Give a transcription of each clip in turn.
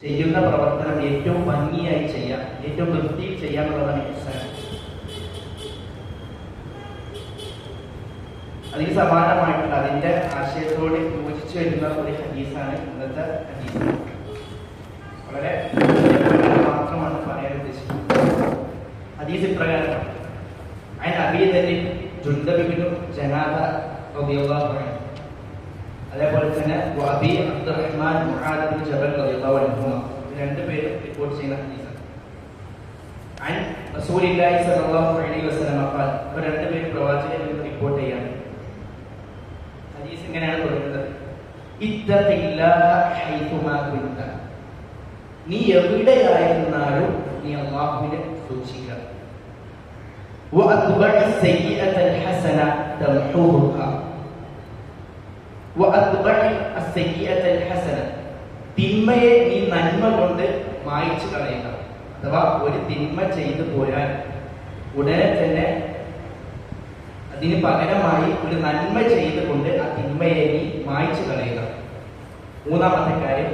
ചെയ്യുന്ന പ്രവർത്തനം ഏറ്റവും ഭംഗിയായി ചെയ്യാം, ഏറ്റവും വൃത്തിയിൽ ചെയ്യാന്നുള്ളതാണ് ഇഹ്സാൻ. അതിന് സമാനമായിട്ടുള്ള അതിന്റെ ആശയത്തോട് യോജിച്ചു വരുന്ന ഒരു ഹദീസാണ് ഇന്നത്തെ ഹദീസ്. വളരെ മാത്രമാണ് പറയാൻ ഉദ്ദേശിക്കുന്നത്. ഹദീസ് ഇപ്രകാരം: അതിന് അബീദലി ജുൻദബിനു ജനാദ റളിയല്ലാഹു അൻഹു, അതേപോലെ തന്നെ അബീ അബ്ദുറഹ്മാൻ മുആദ് ബിൻ ജബൽ റളിയല്ലാഹു അൻഹു, രണ്ടുപേരും റിപ്പോർട്ട് ചെയ്യുന്ന ഹദീസാണ്. അൻ റസൂലുള്ളാഹി സ്വല്ലല്ലാഹു അലൈഹി വസല്ലം ഖാൽ, അവർ രണ്ടുപേരും പ്രവാചകനിൽ നിന്ന് റിപ്പോർട്ട് ചെയ്യാണ്. ഹദീസ് ഇങ്ങനെയാണ് പറയുന്നത്: ഇത്തഖില്ലാഹ ഹൈതുമാ കുൻത, നീ എവിടെയായിരുന്നാലും നീ അല്ലാഹുവിനെ സൂക്ഷിക്കുക. വഅത്ബഇ സയ്യിഅത്തൽ ഹസന തംഹൂഹ, തിന്മയെ നീ നന്മ കൊണ്ട് മായ്ച്ചു കളയുക. അഥവാ ഒരു തിന്മ ചെയ്തു പോയാൽ ഉടനെ തന്നെ അതിന് പകരമായി ഒരു നന്മ ചെയ്തുകൊണ്ട് ആ തിന്മയെ നീ മായ്ച്ചു കളയുക. മൂന്നാമത്തെ കാര്യം,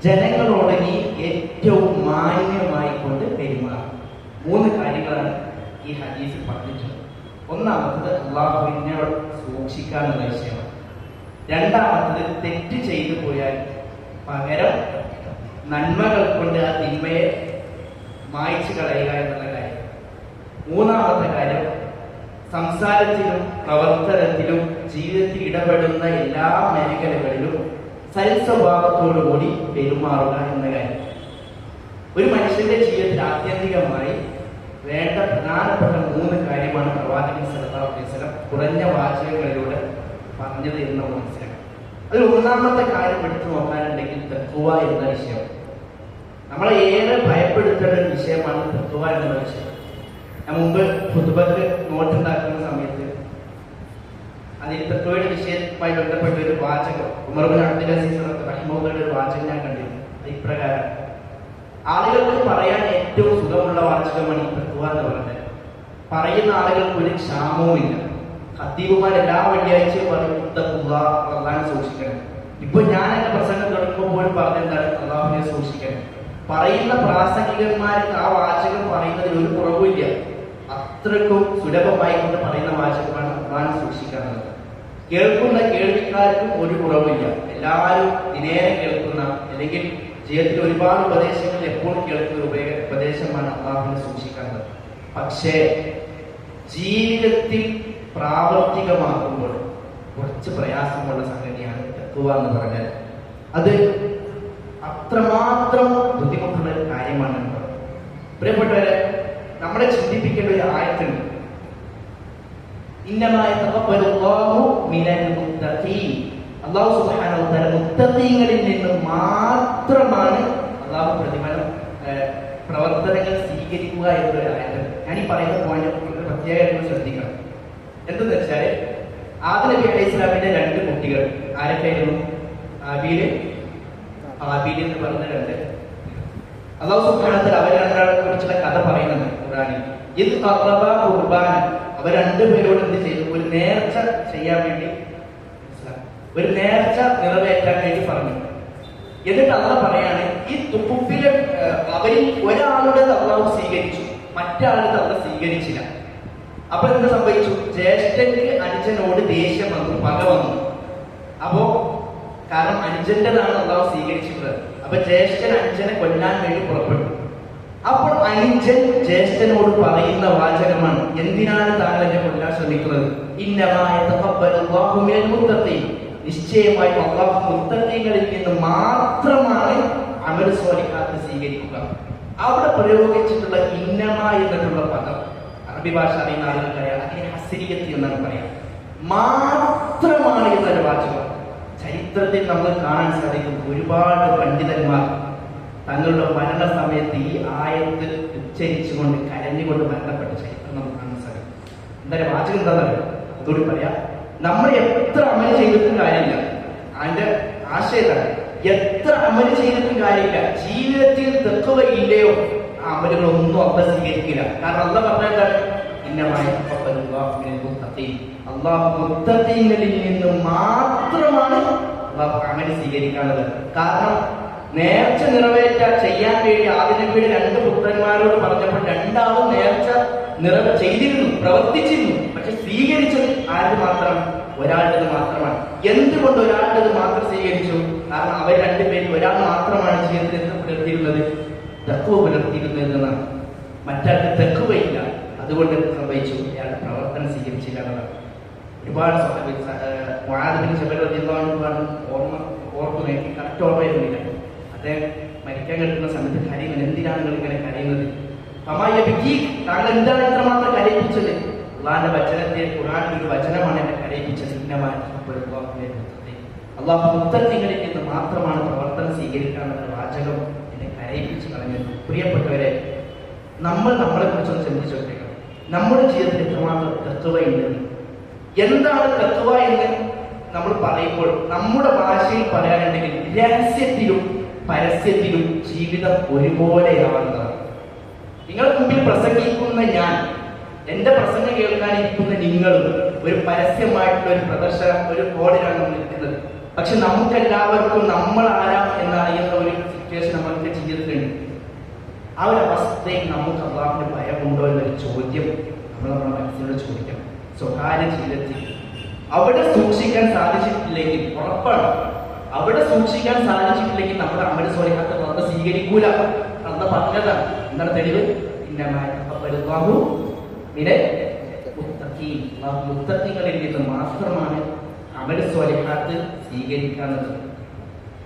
ജനങ്ങളോട് നീ ഏറ്റവും മാന്യമായി കൊണ്ട് പെരുമാറുക. മൂന്ന് കാര്യങ്ങളാണ് ഈ ഹദീസിൽ പറഞ്ഞിട്ടുള്ളത്. ഒന്നാമത്തത് അള്ളാഹുവിനെ സൂക്ഷിക്കാനുള്ള വിഷയമാണ്. രണ്ടാമത്തത് തെറ്റ് ചെയ്തു പോയാൽ പകരം നന്മകൾ കൊണ്ട് ആ തിന്മയെ മായ്ച്ചു കളയുക എന്നുള്ള കാര്യം. മൂന്നാമത്തെ കാര്യം, സംസാരത്തിലും പ്രവർത്തനത്തിലും ജീവിതത്തിൽ ഇടപെടുന്ന എല്ലാ മേഖലകളിലും സൽസ്വഭാവത്തോടുകൂടി പെരുമാറുക എന്ന കാര്യം. ഒരു മനുഷ്യന്റെ ജീവിതത്തിൽ ആത്യന്തികമായി വേണ്ട പ്രധാനപ്പെട്ട മൂന്ന് കാര്യമാണ് പ്രവാചകൻ സല്ലല്ലാഹു അലൈഹി വസല്ലം കുറഞ്ഞ വാചകങ്ങളിലൂടെ പറഞ്ഞത് എന്ന് നമ്മൾ മനസ്സിലാക്കാം. അതിൽ ഒന്നാമത്തെ കാര്യം എടുത്തു നോക്കാനുണ്ടെങ്കിൽ തഖ്വ എന്ന വിഷയം. നമ്മളെ ഏറെ ഭയപ്പെടുത്തേണ്ട ഒരു വിഷയമാണ് തഖ്വ എന്നുള്ള വിഷയം. ഞാൻ മുമ്പ് ഖുതുബക്ക് നോട്ടുണ്ടാക്കുന്ന സമയത്ത് അതിൽ തഖ്വയുടെ വിഷയവുമായി ബന്ധപ്പെട്ട ഒരു വാചകം ഉമർ ഇബ്നു അബ്ദുൽ അസീസ് റഹിമഹുള്ളാഹിയുടെ ഒരു വാചകം ഞാൻ കണ്ടിരുന്നു. ഇപ്രകാരം: ആളുകൾക്ക് പറയാൻ ഏറ്റവും സുഖമുള്ള വാചകമാണ് ഈ തഖ്വ എന്ന് പറയുന്നത്. പറയുന്ന ആളുകൾക്ക് ഒരു ക്ഷാമവുമില്ല. ഖത്തീബുമാർ എല്ലാ വെള്ളിയാഴ്ചയും പറയും അള്ളാഹുവിനെ സൂക്ഷിക്കണം. ഇപ്പൊ ഞാൻ എന്റെ പ്രസംഗം തുടങ്ങുമ്പോൾ പറഞ്ഞെന്താണ്? അള്ളാഹുവിനെ സൂക്ഷിക്കണം. പറയുന്ന പ്രാസംഗികന്മാർക്ക് ആ വാചകം പറയുന്നതിൽ ഒരു കുറവുമില്ല. അത്രക്കും സുലഭമായി കൊണ്ട് പറയുന്ന വാചകമാണ് അള്ളാഹുവിനെ സൂക്ഷിക്കാനുള്ളത്. കേൾക്കുന്ന കേൾവിക്കാർക്കും ഒരു കുറവില്ല. എല്ലാവരും ദിനേന കേൾക്കുന്ന, അല്ലെങ്കിൽ ജീവിതത്തിൽ ഒരുപാട് ഉപദേശങ്ങൾ എപ്പോഴും കേൾക്കുന്ന ഉപദേശമാണ് അള്ളാഹുവിനെ സൂക്ഷിക്കുന്നത്. പക്ഷേ ജീവിതത്തിൽ പ്രാവർത്തികമാക്കുമ്പോൾ കുറച്ച് പ്രയാസമുള്ള സംഗതിയാണ് തഖ്വ എന്ന് പറഞ്ഞാൽ. അത് അത്രമാത്രം ബുദ്ധിമുട്ടുള്ള ഒരു കാര്യമാണ്. പ്രിയപ്പെട്ടവരെ, നമ്മളെ ചിന്തിപ്പിക്കേണ്ട ഒരു ആയത്തുണ്ട്: ഇന്നമാ യതഖബ്ബലുല്ലാഹു മിനൽ മുത്തഖീൻ. അല്ലാഹു സുബ്ഹാനഹു വ തആല മുത്തഖീങ്ങളിൽ നിന്ന് മാത്രമാണ് അല്ലാഹു പ്രതിഫലം പ്രവർത്തനങ്ങൾ സ്വീകരിക്കുക എന്നൊരു ആയത്തുണ്ട്. ഞാൻ ഈ പറയുന്ന പോയിന്റ് പ്രത്യേകമായിട്ട് ശ്രദ്ധിക്കണം. എന്തെന്ന് വെച്ചാൽ, ആദം നബി അലൈഹി സ്വലാമിന്റെ രണ്ട് കുട്ടികൾ ആരൊക്കെയായിരുന്നു? ഹാബീൽ എന്ന് പറഞ്ഞ രണ്ട്. അല്ലാഹു സുബ്ഹാനഹു വ തആല അവർ രണ്ടാളെ കുറിച്ചുള്ള കഥ പറയുന്നുണ്ട് ഖുർആനിൽ. ഇത് ഖറബാ ഖുർബാൻ, അവർ രണ്ടുപേരോട് എന്ത് ചെയ്തു? ഒരു നേർച്ച ചെയ്യാൻ വേണ്ടി, ഒരു നേർച്ച നിറവേറ്റാൻ വേണ്ടി പറഞ്ഞു. എന്നിട്ട് അള്ളാഹ് പറയാണ്, ഈ തുപ്പിലെ അവരിൽ ഒരാളുടെ അള്ളാഹു സ്വീകരിച്ചു, മറ്റാളുടെ അള്ളാഹ് സ്വീകരിച്ചില്ല. അപ്പൊ എന്ത് സംഭവിച്ചു? ജ്യേഷ്ഠന് അനുജനോട് ദേഷ്യം വന്നു, പക വന്നു. അപ്പോ കാരണം അനുജന്റെതാണ് അള്ളാഹു സ്വീകരിച്ചിട്ടുള്ളത്. അപ്പൊ ജ്യേഷ്ഠൻ അനുജനെ കൊല്ലാൻ വേണ്ടി പുറപ്പെട്ടു. അപ്പോൾ അനുജൻ ജ്യേഷ്ഠനോട് പറയുന്ന വാചകമാണ്: എന്തിനാണ് താങ്കൾ എന്നെ കൊല്ലാൻ ശ്രമിക്കുന്നത്? ഇന്നമാ യതഖബ്ബലുല്ലാഹു മിനൽ മുത്തഖീൻ, നിശ്ചയമായും അല്ലാഹു മുത്തഖീങ്ങളിൽ നിന്ന് മാത്രമാണ് അമൽ സ്വാലിഹാത്ത് സ്വീകരിക്കുക. അവിടെ പ്രയോഗിച്ചിട്ടുള്ള ഇന്നമ എന്നിട്ടുള്ള പദം അറബി ഭാഷ അറിയുന്ന ആളുകൾക്കറിയാം, അതിന് ഹസ്രിയത്ത് എന്നാണ് പറയാം. മാത്രമാണ് എന്നൊരു വാചകം ചരിത്രത്തിൽ നമ്മൾ കാണാൻ സാധിക്കും. ഒരുപാട് പണ്ഡിതന്മാർ തങ്ങളുടെ മരണ സമയത്ത് ഈ ആയത്ത് ഉച്ചരിച്ചുകൊണ്ട് കരഞ്ഞുകൊണ്ട് മരണപ്പെട്ട ചരിത്രം നമുക്ക് കാണാൻ സാധിക്കും. എന്തായാലും വാചകം എന്താണെന്നറിയാം, അതുകൂടി പറയാം. നമ്മൾ എത്ര അമൽ ചെയ്തിട്ടും കാര്യമില്ല. അതിന്റെ ആശയത്താണ്, എത്ര അമൽ ചെയ്തിട്ടും കാര്യമില്ല, ജീവിതത്തിൽ തഖ്വ ഇല്ലയോ ആ അമലുകളൊന്നും അള്ളാഹ് സ്വീകരിക്കില്ല. കാരണം അള്ളാഹ് പറഞ്ഞാൽ അള്ളാഹു മുത്തഖീങ്ങളിൽ നിന്ന് മാത്രമാണ് അള്ളാഹു അമൽ സ്വീകരിക്കാനുള്ളത്. കാരണം നേർച്ച ചെയ്യാൻ വേണ്ടി ആദ്യ നബിയുടെ 2 പുത്രന്മാരോട് പറഞ്ഞപ്പോൾ രണ്ടാളും നേർച്ച ചെയ്തിരുന്നു, പ്രവർത്തിച്ചിരുന്നു. പക്ഷെ സ്വീകരിച്ചത് ആര് മാത്രം? ഒരാളുടേത് മാത്രമാണ്. എന്തുകൊണ്ട് ഒരാളുടേത് മാത്രം സ്വീകരിച്ചു? കാരണം അവർ 2 പേരിൽ ഒരാൾ മാത്രമാണ് ജീവിതത്തിൽ പുലർത്തിയിരുന്നത്, തഖ്വ പുലർത്തിയിരുന്നത് എന്നാണ്. മറ്റാൾക്ക് തഖ്വയില്ല, അതുകൊണ്ട് സംഭവിച്ചു അയാൾ പ്രവർത്തനം സ്വീകരിച്ചില്ല എന്നതാണ്. ഒരുപാട് ഓർമ്മ എനിക്ക് കറക്റ്റ് ഓർമ്മ വരുന്നില്ല. അദ്ദേഹം മരിക്കാൻ കിട്ടുന്ന സമയത്ത് കരയുന്നത്, എന്തിനാണ് നിങ്ങൾ ഇങ്ങനെ കരയുന്നത്? താങ്കൾ എന്താണ് ഇത്രമാത്രം കരയിപ്പിച്ചത്? അള്ളാന്റെ വചനത്തെ, ഖുർആനിലെ ഒരു വചനമാണ് എന്നെ കരയിപ്പിച്ചത്. അള്ളാഹു മുത്തഖീങ്ങളിൽ നിന്ന് മാത്രമാണ് പ്രവർത്തനം സ്വീകരിക്കാനുള്ള വാചകം എന്നെ കരയിപ്പിച്ച് കളഞ്ഞത്. പ്രിയപ്പെട്ടവരെ, നമ്മൾ നമ്മളെ കുറിച്ചൊന്ന് ചിന്തിച്ചു നോക്കണം. നമ്മുടെ ജീവിതത്തിൽ എത്രമാത്രം തഖ്വയുണ്ടെന്ന്. എന്താണ് തഖ്വ എന്ന് നമ്മൾ പറയുമ്പോൾ നമ്മുടെ ഭാഷയിൽ പറയാനുണ്ടെങ്കിൽ രഹസ്യത്തിലും പരസ്യത്തിലും ജീവിതം ഒരുപോലെയാവുന്നതാണ്. നിങ്ങളുടെ മുമ്പിൽ പ്രസംഗിക്കുന്ന ഞാൻ, എന്റെ പ്രസംഗം കേൾക്കാനിരിക്കുന്ന നിങ്ങളും ഒരു പരസ്യമായിട്ടുള്ള ഒരു പ്രദർശനം, ഒരു ബോർഡിലാണ് നമ്മൾ നിൽക്കുന്നത്. പക്ഷെ നമുക്കെല്ലാവർക്കും നമ്മൾ ആരാം എന്നറിയുന്ന ഒരു സിറ്റുവേഷൻ നമ്മൾക്ക് ജീവിതത്തിലുണ്ട്. ആ ഒരു അവസ്ഥയിൽ നമുക്ക് അള്ളാഹുവിന്റെ ഭയമുണ്ടോ എന്നൊരു ചോദ്യം നമ്മൾ നമ്മുടെ മനസ്സിനോട് ചോദിക്കണം. സ്വകാര്യ ജീവിതത്തിൽ അവിടെ സൂക്ഷിക്കാൻ സാധിച്ചിട്ടില്ലെങ്കിൽ, ഉറപ്പാണ് അവിടെ സൂക്ഷിക്കാൻ സാധിച്ചിട്ടില്ലെങ്കിൽ നമ്മുടെ അമൽ സ്വലിഹാത്ത് അള്ളാഹു സ്വീകരിക്കൂല. അള്ളാഹു പറഞ്ഞതാണ്. എന്താണ് തെളിവ്? മുത്തഖീങ്ങളിൽ നിന്ന് മാത്രമാണ് അമൽ സ്വലിഹാത്ത് സ്വീകരിക്കാവുന്നത്.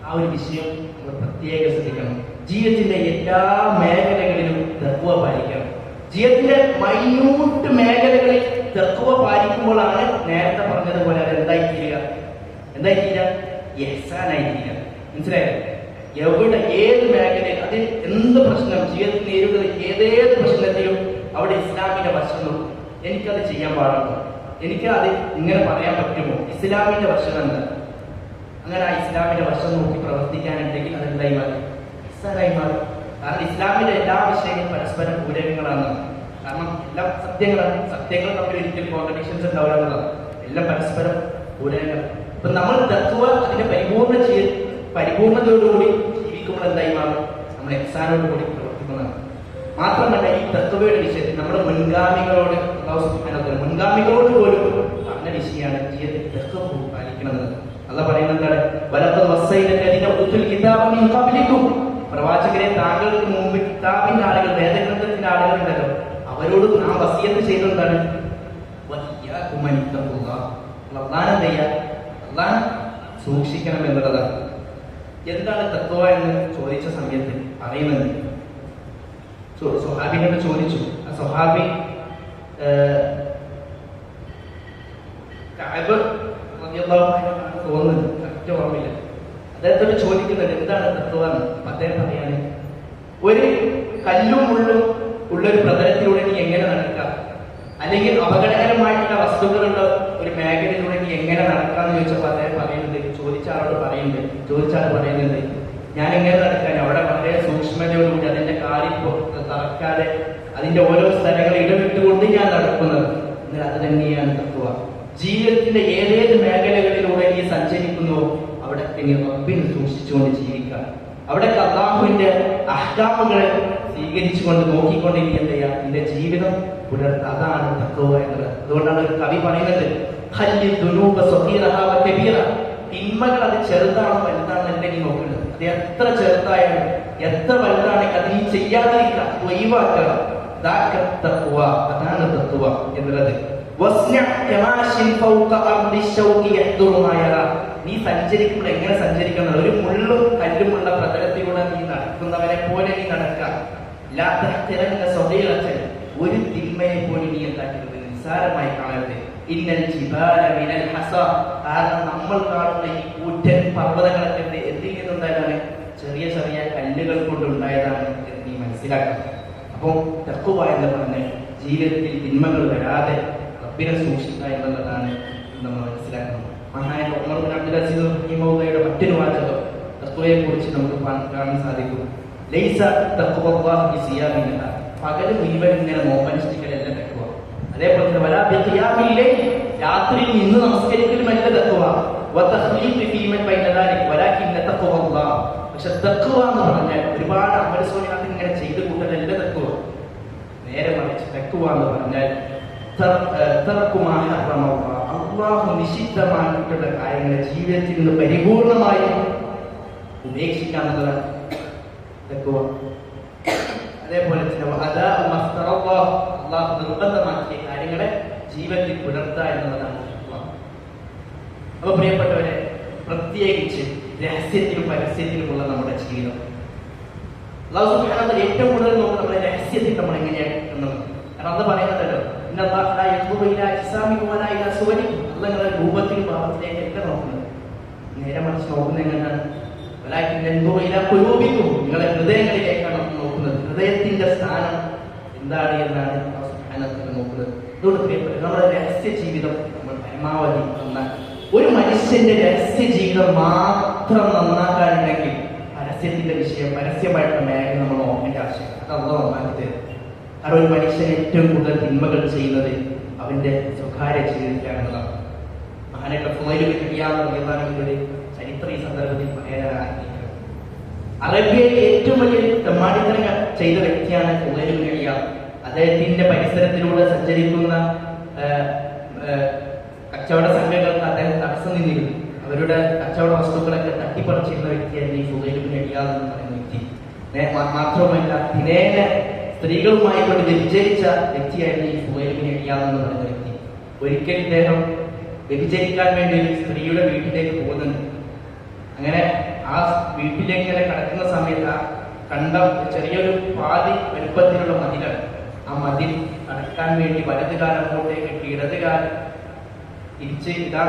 ആ ഒരു വിഷയം നമ്മൾ പ്രത്യേകം ശ്രദ്ധിക്കണം. ജീവിതത്തിന്റെ എല്ലാ മേഖലകളിലും തഖ്വ പാലിക്കണം. ജീവിതത്തിന്റെ മൈന്യൂട്ട് മേഖലകളിൽ തഖ്വ പാലിക്കുമ്പോഴാണ് നേരത്തെ പറഞ്ഞതുപോലെ അത് എന്തായിത്തീരുക? ഇഹ്സാനായിത്തീരുക. മനസ്സിലായോ? എവിടെ ഏത് മേഖലയിൽ അതിൽ എന്ത് പ്രശ്നം ജീവിതത്തിൽ നേരിടുന്ന ഏതേത് പ്രശ്നത്തിലും അവിടെ ഇസ്ലാമിന്റെ വശം നോക്കും. എനിക്കത് ചെയ്യാൻ പാടുണ്ടോ? എനിക്ക് അത് ഇങ്ങനെ പറയാൻ പറ്റുമോ? ഇസ്ലാമിന്റെ വശം എന്താ? അങ്ങനെ ആ ഇസ്ലാമിന്റെ വശം നോക്കി പ്രവർത്തിക്കാനുണ്ടെങ്കിൽ അതെന്തായി മാറും? ഇഹ്സാനായി മാറും. കാരണം ഇസ്ലാമിന്റെ എല്ലാ വിഷയങ്ങളും പരസ്പരം പൂരകങ്ങളാണ്. കാരണം എല്ലാം സത്യങ്ങളാണ്. സത്യങ്ങൾ തമ്മിൽ ഒരിക്കലും കോൺട്രഡിക്ഷൻസ് ഉണ്ടാവില്ല എന്നുള്ളതാണ്. എല്ലാം പരസ്പരം പൂരകങ്ങൾ. അപ്പൊ നമ്മൾ തഖ്വ അതിന്റെ പരിപൂർണതയോടുകൂടി ജീവിക്കുമ്പോൾ എന്തായി മാറും? നമ്മൾ ഇഹ്സാനോടുകൂടി പ്രവർത്തിക്കുന്നതാണ്. മാത്രമല്ല, ഈ തഖ്വയുടെ വിഷയത്തിൽ നമ്മുടെ മുൻഗാമികളോട് മുൻഗാമികളോട് പോലും പറഞ്ഞ വിഷയമാണ് ജീവിതത്തിൽ തഖ്വ പാലിക്കുന്നത്. അല്ലാഹു പറയുന്നത് എന്താണ്? പ്രവാചകരെ, താങ്കൾക്ക് മുമ്പ് കിതാബിന്റെ ആളുകൾ, വേദഗ്രന്ഥത്തിന്റെ ആളുകൾ ഉണ്ടല്ലോ, അവരോട് നാം വസിയത്ത് ചെയ്തതാണ് അള്ളാഹ് സൂക്ഷിക്കണം എന്നുള്ളതാണ്. എന്താണ് തഖ്വ എന്ന് ചോദിച്ച സമയത്ത് പറയുന്നത്, സ്വഹാബിനോട് ചോദിച്ചു. ആ സ്വഹാബി തോന്നുന്നത്, കറക്റ്റ് ഓർമ്മയില്ല. അദ്ദേഹത്തോട് ചോദിക്കുന്നത് എന്താണ് തഖ്വ എന്ന്. അദ്ദേഹം പറയാണ്, ഒരു കല്ലും മുള്ളും ഉള്ളൊരു പ്രതലത്തിലൂടെ നീ എങ്ങനെ നടക്കാം, അല്ലെങ്കിൽ അപകടകരമായിട്ടുള്ള വസ്തുക്കളുള്ള ഒരു മേഖലയിലൂടെ നീ എങ്ങനെ നടക്കാന്ന് ചോദിച്ചപ്പോൾ അദ്ദേഹം പറയുന്നത്, ചോദിച്ച ആൾ പറയുന്നത്, ഞാൻ എങ്ങനെ നടക്കാൻ, അവിടെ വളരെ സൂക്ഷ്മതയോടുകൂടി അതിന്റെ കാലിൽ തറക്കാതെ അതിന്റെ ഓരോ സ്ഥലങ്ങൾ ഇടവിട്ടുകൊണ്ട് ഞാൻ നടക്കുന്നത്. എന്നാൽ അത് തന്നെയാണ് തഖ്വ. ജീവിതത്തിന്റെ ഏതേത് മേഖലകളിലൂടെ നീ സഞ്ചരിക്കുന്നുവോ അവിടെ നീ റബ്ബിനെ സൂക്ഷിച്ചുകൊണ്ട് ജീവിക്കാം. അവിടെ അല്ലാഹുവിന്റെ അഹ്കാമുകളെ സ്വീകരിച്ചുകൊണ്ട് നോക്കിക്കൊണ്ട് നീ എന്ത് ചെയ്യാം? നിന്റെ ജീവിതം പുലർത്തുക. അതാണ് തഖ്വ എന്നത്. അതുകൊണ്ടാണ് ഒരു കവി പറയുന്നത്, തിന്മകൾ അത് ചെറുതാണോ വലുതാണോ അല്ല നീ നോക്കുന്നത്. അത് എത്ര ചെറുതായാലും എത്ര വലുതാണെങ്കിൽ അത് നീ ചെയ്യാതിരിക്കുക, ഒഴിവാക്കണം. അതാണ് തഖ്വ എന്നുള്ളത്. നീ സഞ്ചരിക്കുമ്പോൾ എങ്ങനെ സഞ്ചരിക്കണം? ഒരു മുള്ളും കല്ലുമുള്ള പ്രതലത്തിലൂടെ നീ നടക്കുന്നവനെ പോലെ നീ നടക്കാം. ഒരു തിന്മയെ പോലും നീ എന്താക്കരുത്, നിസ്സാരമായി കാണരുത്. കാരണം നമ്മൾ കാണുന്ന ഈ കൂറ്റൻ പർവ്വതങ്ങളൊക്കെ എന്തിൽ നിന്നുണ്ടായതാണ്? ചെറിയ ചെറിയ കല്ലുകൾ കൊണ്ടുണ്ടായതാണ് എന്ന് നീ മനസ്സിലാക്കണം. അപ്പോൾ തഖ്വ എന്ന് പറഞ്ഞ് ജീവിതത്തിൽ തിന്മകൾ വരാതെ റബ്ബിനെ സൂക്ഷിക്കുക എന്നുള്ളതാണ് നമ്മൾ മനസ്സിലാക്കുന്നത്. മഹാനായ ഉമർ ബിൻ അബ്ദുൽ അസീസ് റഹിമഹുള്ളയുടെ മറ്റൊരു വാചകം തഖ്വയെ കുറിച്ച് നമുക്ക് കാണാൻ സാധിക്കും. ലൈസ തഖ്വല്ലാഹി ബിസിയാമിന, പകല് മുഴുവൻ ഇങ്ങനെ നോമ്പനുഷ്ഠിക്കലല്ല തഖ്വ. അതേപോലെ തന്നെ വലാ ബിഖിയാമിൽ ലൈൽ, രാത്രിയിൽ നിന്ന് നമസ്കരിക്കലുമല്ല തഖ്വ. പക്ഷെ തഖ്വ എന്ന് പറഞ്ഞാൽ ഒരുപാട് അമൽസോലിഹാത്ത് ഇങ്ങനെ ചെയ്ത് കൂട്ടലല്ല തഖ്വ. നേരെ മറിച്ച് തഖ്വ എന്ന് പറഞ്ഞാൽ അല്ലാഹു നിഷിദ്ധമാക്കിയിട്ടുള്ള കാര്യങ്ങളെ ജീവിതത്തിൽ നിന്ന് പരിപൂർണമായി ഉപേക്ഷിക്കാന്നുള്ളതാണ് തഖ്വ. അതേപോലെ തന്നെ അല്ലാഹു നിർബന്ധമാക്കിയ കാര്യങ്ങളെ ജീവിതത്തിൽ പുലർത്തുക എന്നുള്ളതാണ് തഖ്വ. അപ്പൊ പ്രിയപ്പെട്ടവരെ, പ്രത്യേകിച്ച് രഹസ്യത്തിലും പരസ്യത്തിലുമുള്ള നമ്മുടെ ജീവിതം അല്ലാഹു സുബ്ഹാനഹു വ തആല ഏറ്റവും കൂടുതൽ നോക്കുന്നത് നമ്മുടെ രഹസ്യത്തിൽ നമ്മൾ എങ്ങനെയാണ് എന്നുള്ളത്. കാരണം അത് പറയുന്നുണ്ടല്ലോ, നിങ്ങളുടെ രൂപത്തിലും ഭാവത്തിലേക്ക് ഒക്കെ നോക്കുന്നത്. നേരെ മറിച്ച് നോക്കുന്നത് എങ്ങനെയാണ്? നിങ്ങളുടെ ഹൃദയങ്ങളിലേക്കാണ് നോക്കുന്നത്. ഹൃദയത്തിന്റെ സ്ഥാനം എന്താണ് എന്നാണ് നോക്കുന്നത്. അതുകൊണ്ട് പ്രിയപ്പെട്ട നമ്മുടെ രഹസ്യ ജീവിതം നമ്മൾ പരമാവധി നന്നാക്കി. ഒരു മനുഷ്യന്റെ രഹസ്യ ജീവിതം മാത്രം നന്നാക്കാനുണ്ടെങ്കിൽ പരസ്യത്തിന്റെ വിഷയം, പരസ്യമായിട്ടുള്ള മേഖല നമ്മൾ നോക്കേണ്ട ആവശ്യം അത് നന്നാക്കി തരും. കാരണം ഒരു മനുഷ്യൻ ഏറ്റവും കൂടുതൽ തിന്മകൾ ചെയ്യുന്നത് അവന്റെ സ്വകാര്യ ജീവിതത്തിലാണെന്നതാണ്. മഹാനായിട്ട് ഒരു ചരിത്ര ഈ സന്ദർഭത്തിൽ പറയാനാണ്. അറേബ്യയിൽ ഏറ്റവും വലിയ തെമ്മാടിത്തരങ്ങൾ ചെയ്ത വ്യക്തിയാണ് ഫുളൈൽ ഇബ്നു ഇയാദ്. അദ്ദേഹത്തിന്റെ പരിസരത്തിലൂടെ സഞ്ചരിക്കുന്ന കച്ചവട സംഘങ്ങൾക്ക് അദ്ദേഹം തടസ്സം നിന്നിരുന്നു. അവരുടെ കച്ചവട വസ്തുക്കളൊക്കെ തട്ടിപ്പറിച്ചിരുന്ന വ്യക്തിയായിരുന്നു ഈ ഫുളൈൽ ഇബ്നു ഇയാദ് എന്ന് പറയുന്ന വ്യക്തി. മാത്രവുമല്ല, ദിനേന സ്ത്രീകളുമായി കൊണ്ട് വ്യഭിചരിച്ച വ്യക്തിയായിരുന്നു ഈ ഫുളൈൽ ഇബ്നു ഇയാദ് എന്ന് പറയുന്ന വ്യക്തി. ഒരിക്കൽ ഇദ്ദേഹം വ്യഭിചരിക്കാൻ വേണ്ടി ഒരു സ്ത്രീയുടെ വീട്ടിലേക്ക് പോകുന്നുണ്ട്. അങ്ങനെ ആ വീട്ടിലേക്ക് ഇങ്ങനെ കടക്കുന്ന സമയത്ത് ആ കണ്ട ചെറിയൊരു പാതി വലുപ്പത്തിലുള്ള മതിലാണ്. ആ മതിൽ കടക്കാൻ വേണ്ടി വലതുകാലം അങ്ങോട്ടേക്ക് ഇട്ട് ഇടതുകാലം തിരിച്ച് ഇതാ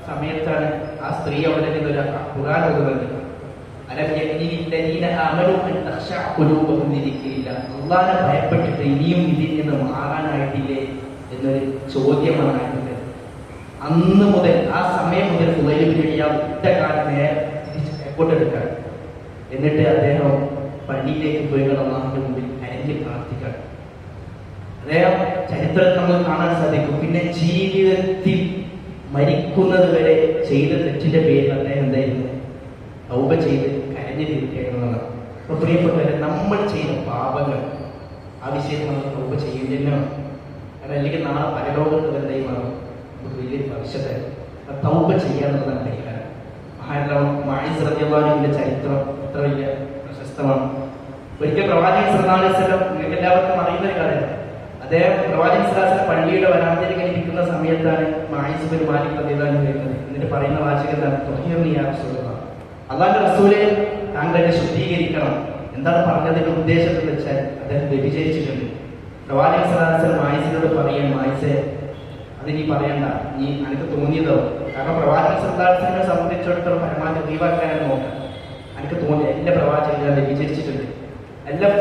സമയത്താണ് ആ സ്ത്രീ അവിടെ നിന്നൊരു ഖുർആൻ ഓതുന്നത്. അള്ളാനെ ഭയപ്പെട്ടിട്ട് ഇനിയും ഇതിൽ നിന്ന് മാറാനായിട്ടില്ലേ എന്നൊരു ചോദ്യമാണ്. അന്ന് മുതൽ, ആ സമയം മുതൽ ഫുളൈൽ ഇബ്നു ഇയാദ് ഇട്ട കാലം നേരെ തിരിച്ചെടുക്കാൻ, എന്നിട്ട് അദ്ദേഹം പള്ളിയിലേക്ക് പോയി അല്ലാഹുവിന്റെ മുമ്പിൽ കരഞ്ഞ് പ്രാർത്ഥിക്കാൻ. അദ്ദേഹം ചരിത്രത്തിൽ നമുക്ക് കാണാൻ സാധിക്കും. പിന്നെ ജീവിതത്തിൽ മരിക്കുന്നത് വരെ ചെയ്ത തെറ്റിന്റെ പേരിൽ അദ്ദേഹം എന്തായിരുന്നു? തൗബ ചെയ്ത് കരഞ്ഞു തീർക്കുകയെന്നുള്ളതാണ്. അപ്പൊ പ്രിയപ്പെട്ടവരെ, നമ്മൾ ചെയ്ത പാപങ്ങൾ ആ വിഷയത്തിൽ നമ്മൾ തൗബ ചെയ്യേണ്ടതാണ്. കാരണം അല്ലെങ്കിൽ നാളെ പരലോകത്ത് എന്തായി മാറും? നമുക്ക് വലിയ ഭവിഷ്യത്തായിരുന്നു. തൗബ ചെയ്യാന്നുള്ളതാണ് പരിഹാരം. മഅീസ് റളിയല്ലാഹു അൻഹുവിന്റെ ചരിത്രം എത്ര വലിയ പ്രശസ്തമാണ്. ഒരിക്കൽ പ്രവാചകൻ സല്ലല്ലാഹു അലൈഹി വസല്ലം, നിങ്ങൾക്ക് എല്ലാവർക്കും അറിയുന്ന ഒരു കാര്യമാണ്, അദ്ദേഹം പ്രവാചകൻ സല്ലല്ലാഹു അലൈഹി വസല്ലം പള്ളിയുടെ വരാന്തയിൽ ഇങ്ങനെ ഇരിക്കുന്ന സമയത്താണ് മഅീസ് ബിൻ മാലിക് റളിയല്ലാഹു അൻഹു വരുന്നത്. എന്നിട്ട് പറയുന്ന വാചകം എന്താണ്? തുഹിർനി യാ റസൂലല്ലാഹ്, അല്ലാഹുവിന്റെ റസൂലേ, താങ്കൾ എന്നെ ശുദ്ധീകരിക്കണം. എന്താണ് പറഞ്ഞതിന്റെ ഉദ്ദേശം എന്ന് വെച്ചാൽ അദ്ദേഹം വ്യഭിചരിച്ചിട്ടുണ്ട്. പ്രവാചകൻ സല്ലല്ലാഹു അലൈഹി വസല്ലം മഅീസിനോട് പറയാൻ, മഅീസേ, അത് നീ പറയണ്ട, നീ എനിക്ക് തോന്നിയതോ. കാരണം പ്രവാചകൻ സല്ലല്ലാഹു അലൈഹി വസല്ലമയെ സംബന്ധിച്ചിടത്തോളം പരമാവധി ഒഴിവാക്കാനാണ് നോക്കാം. എനിക്ക് തോന്നി എന്റെ പ്രവാചകൻ ഞാൻ വ്യഭിചരിച്ചിട്ടുണ്ട്. എല്ലാം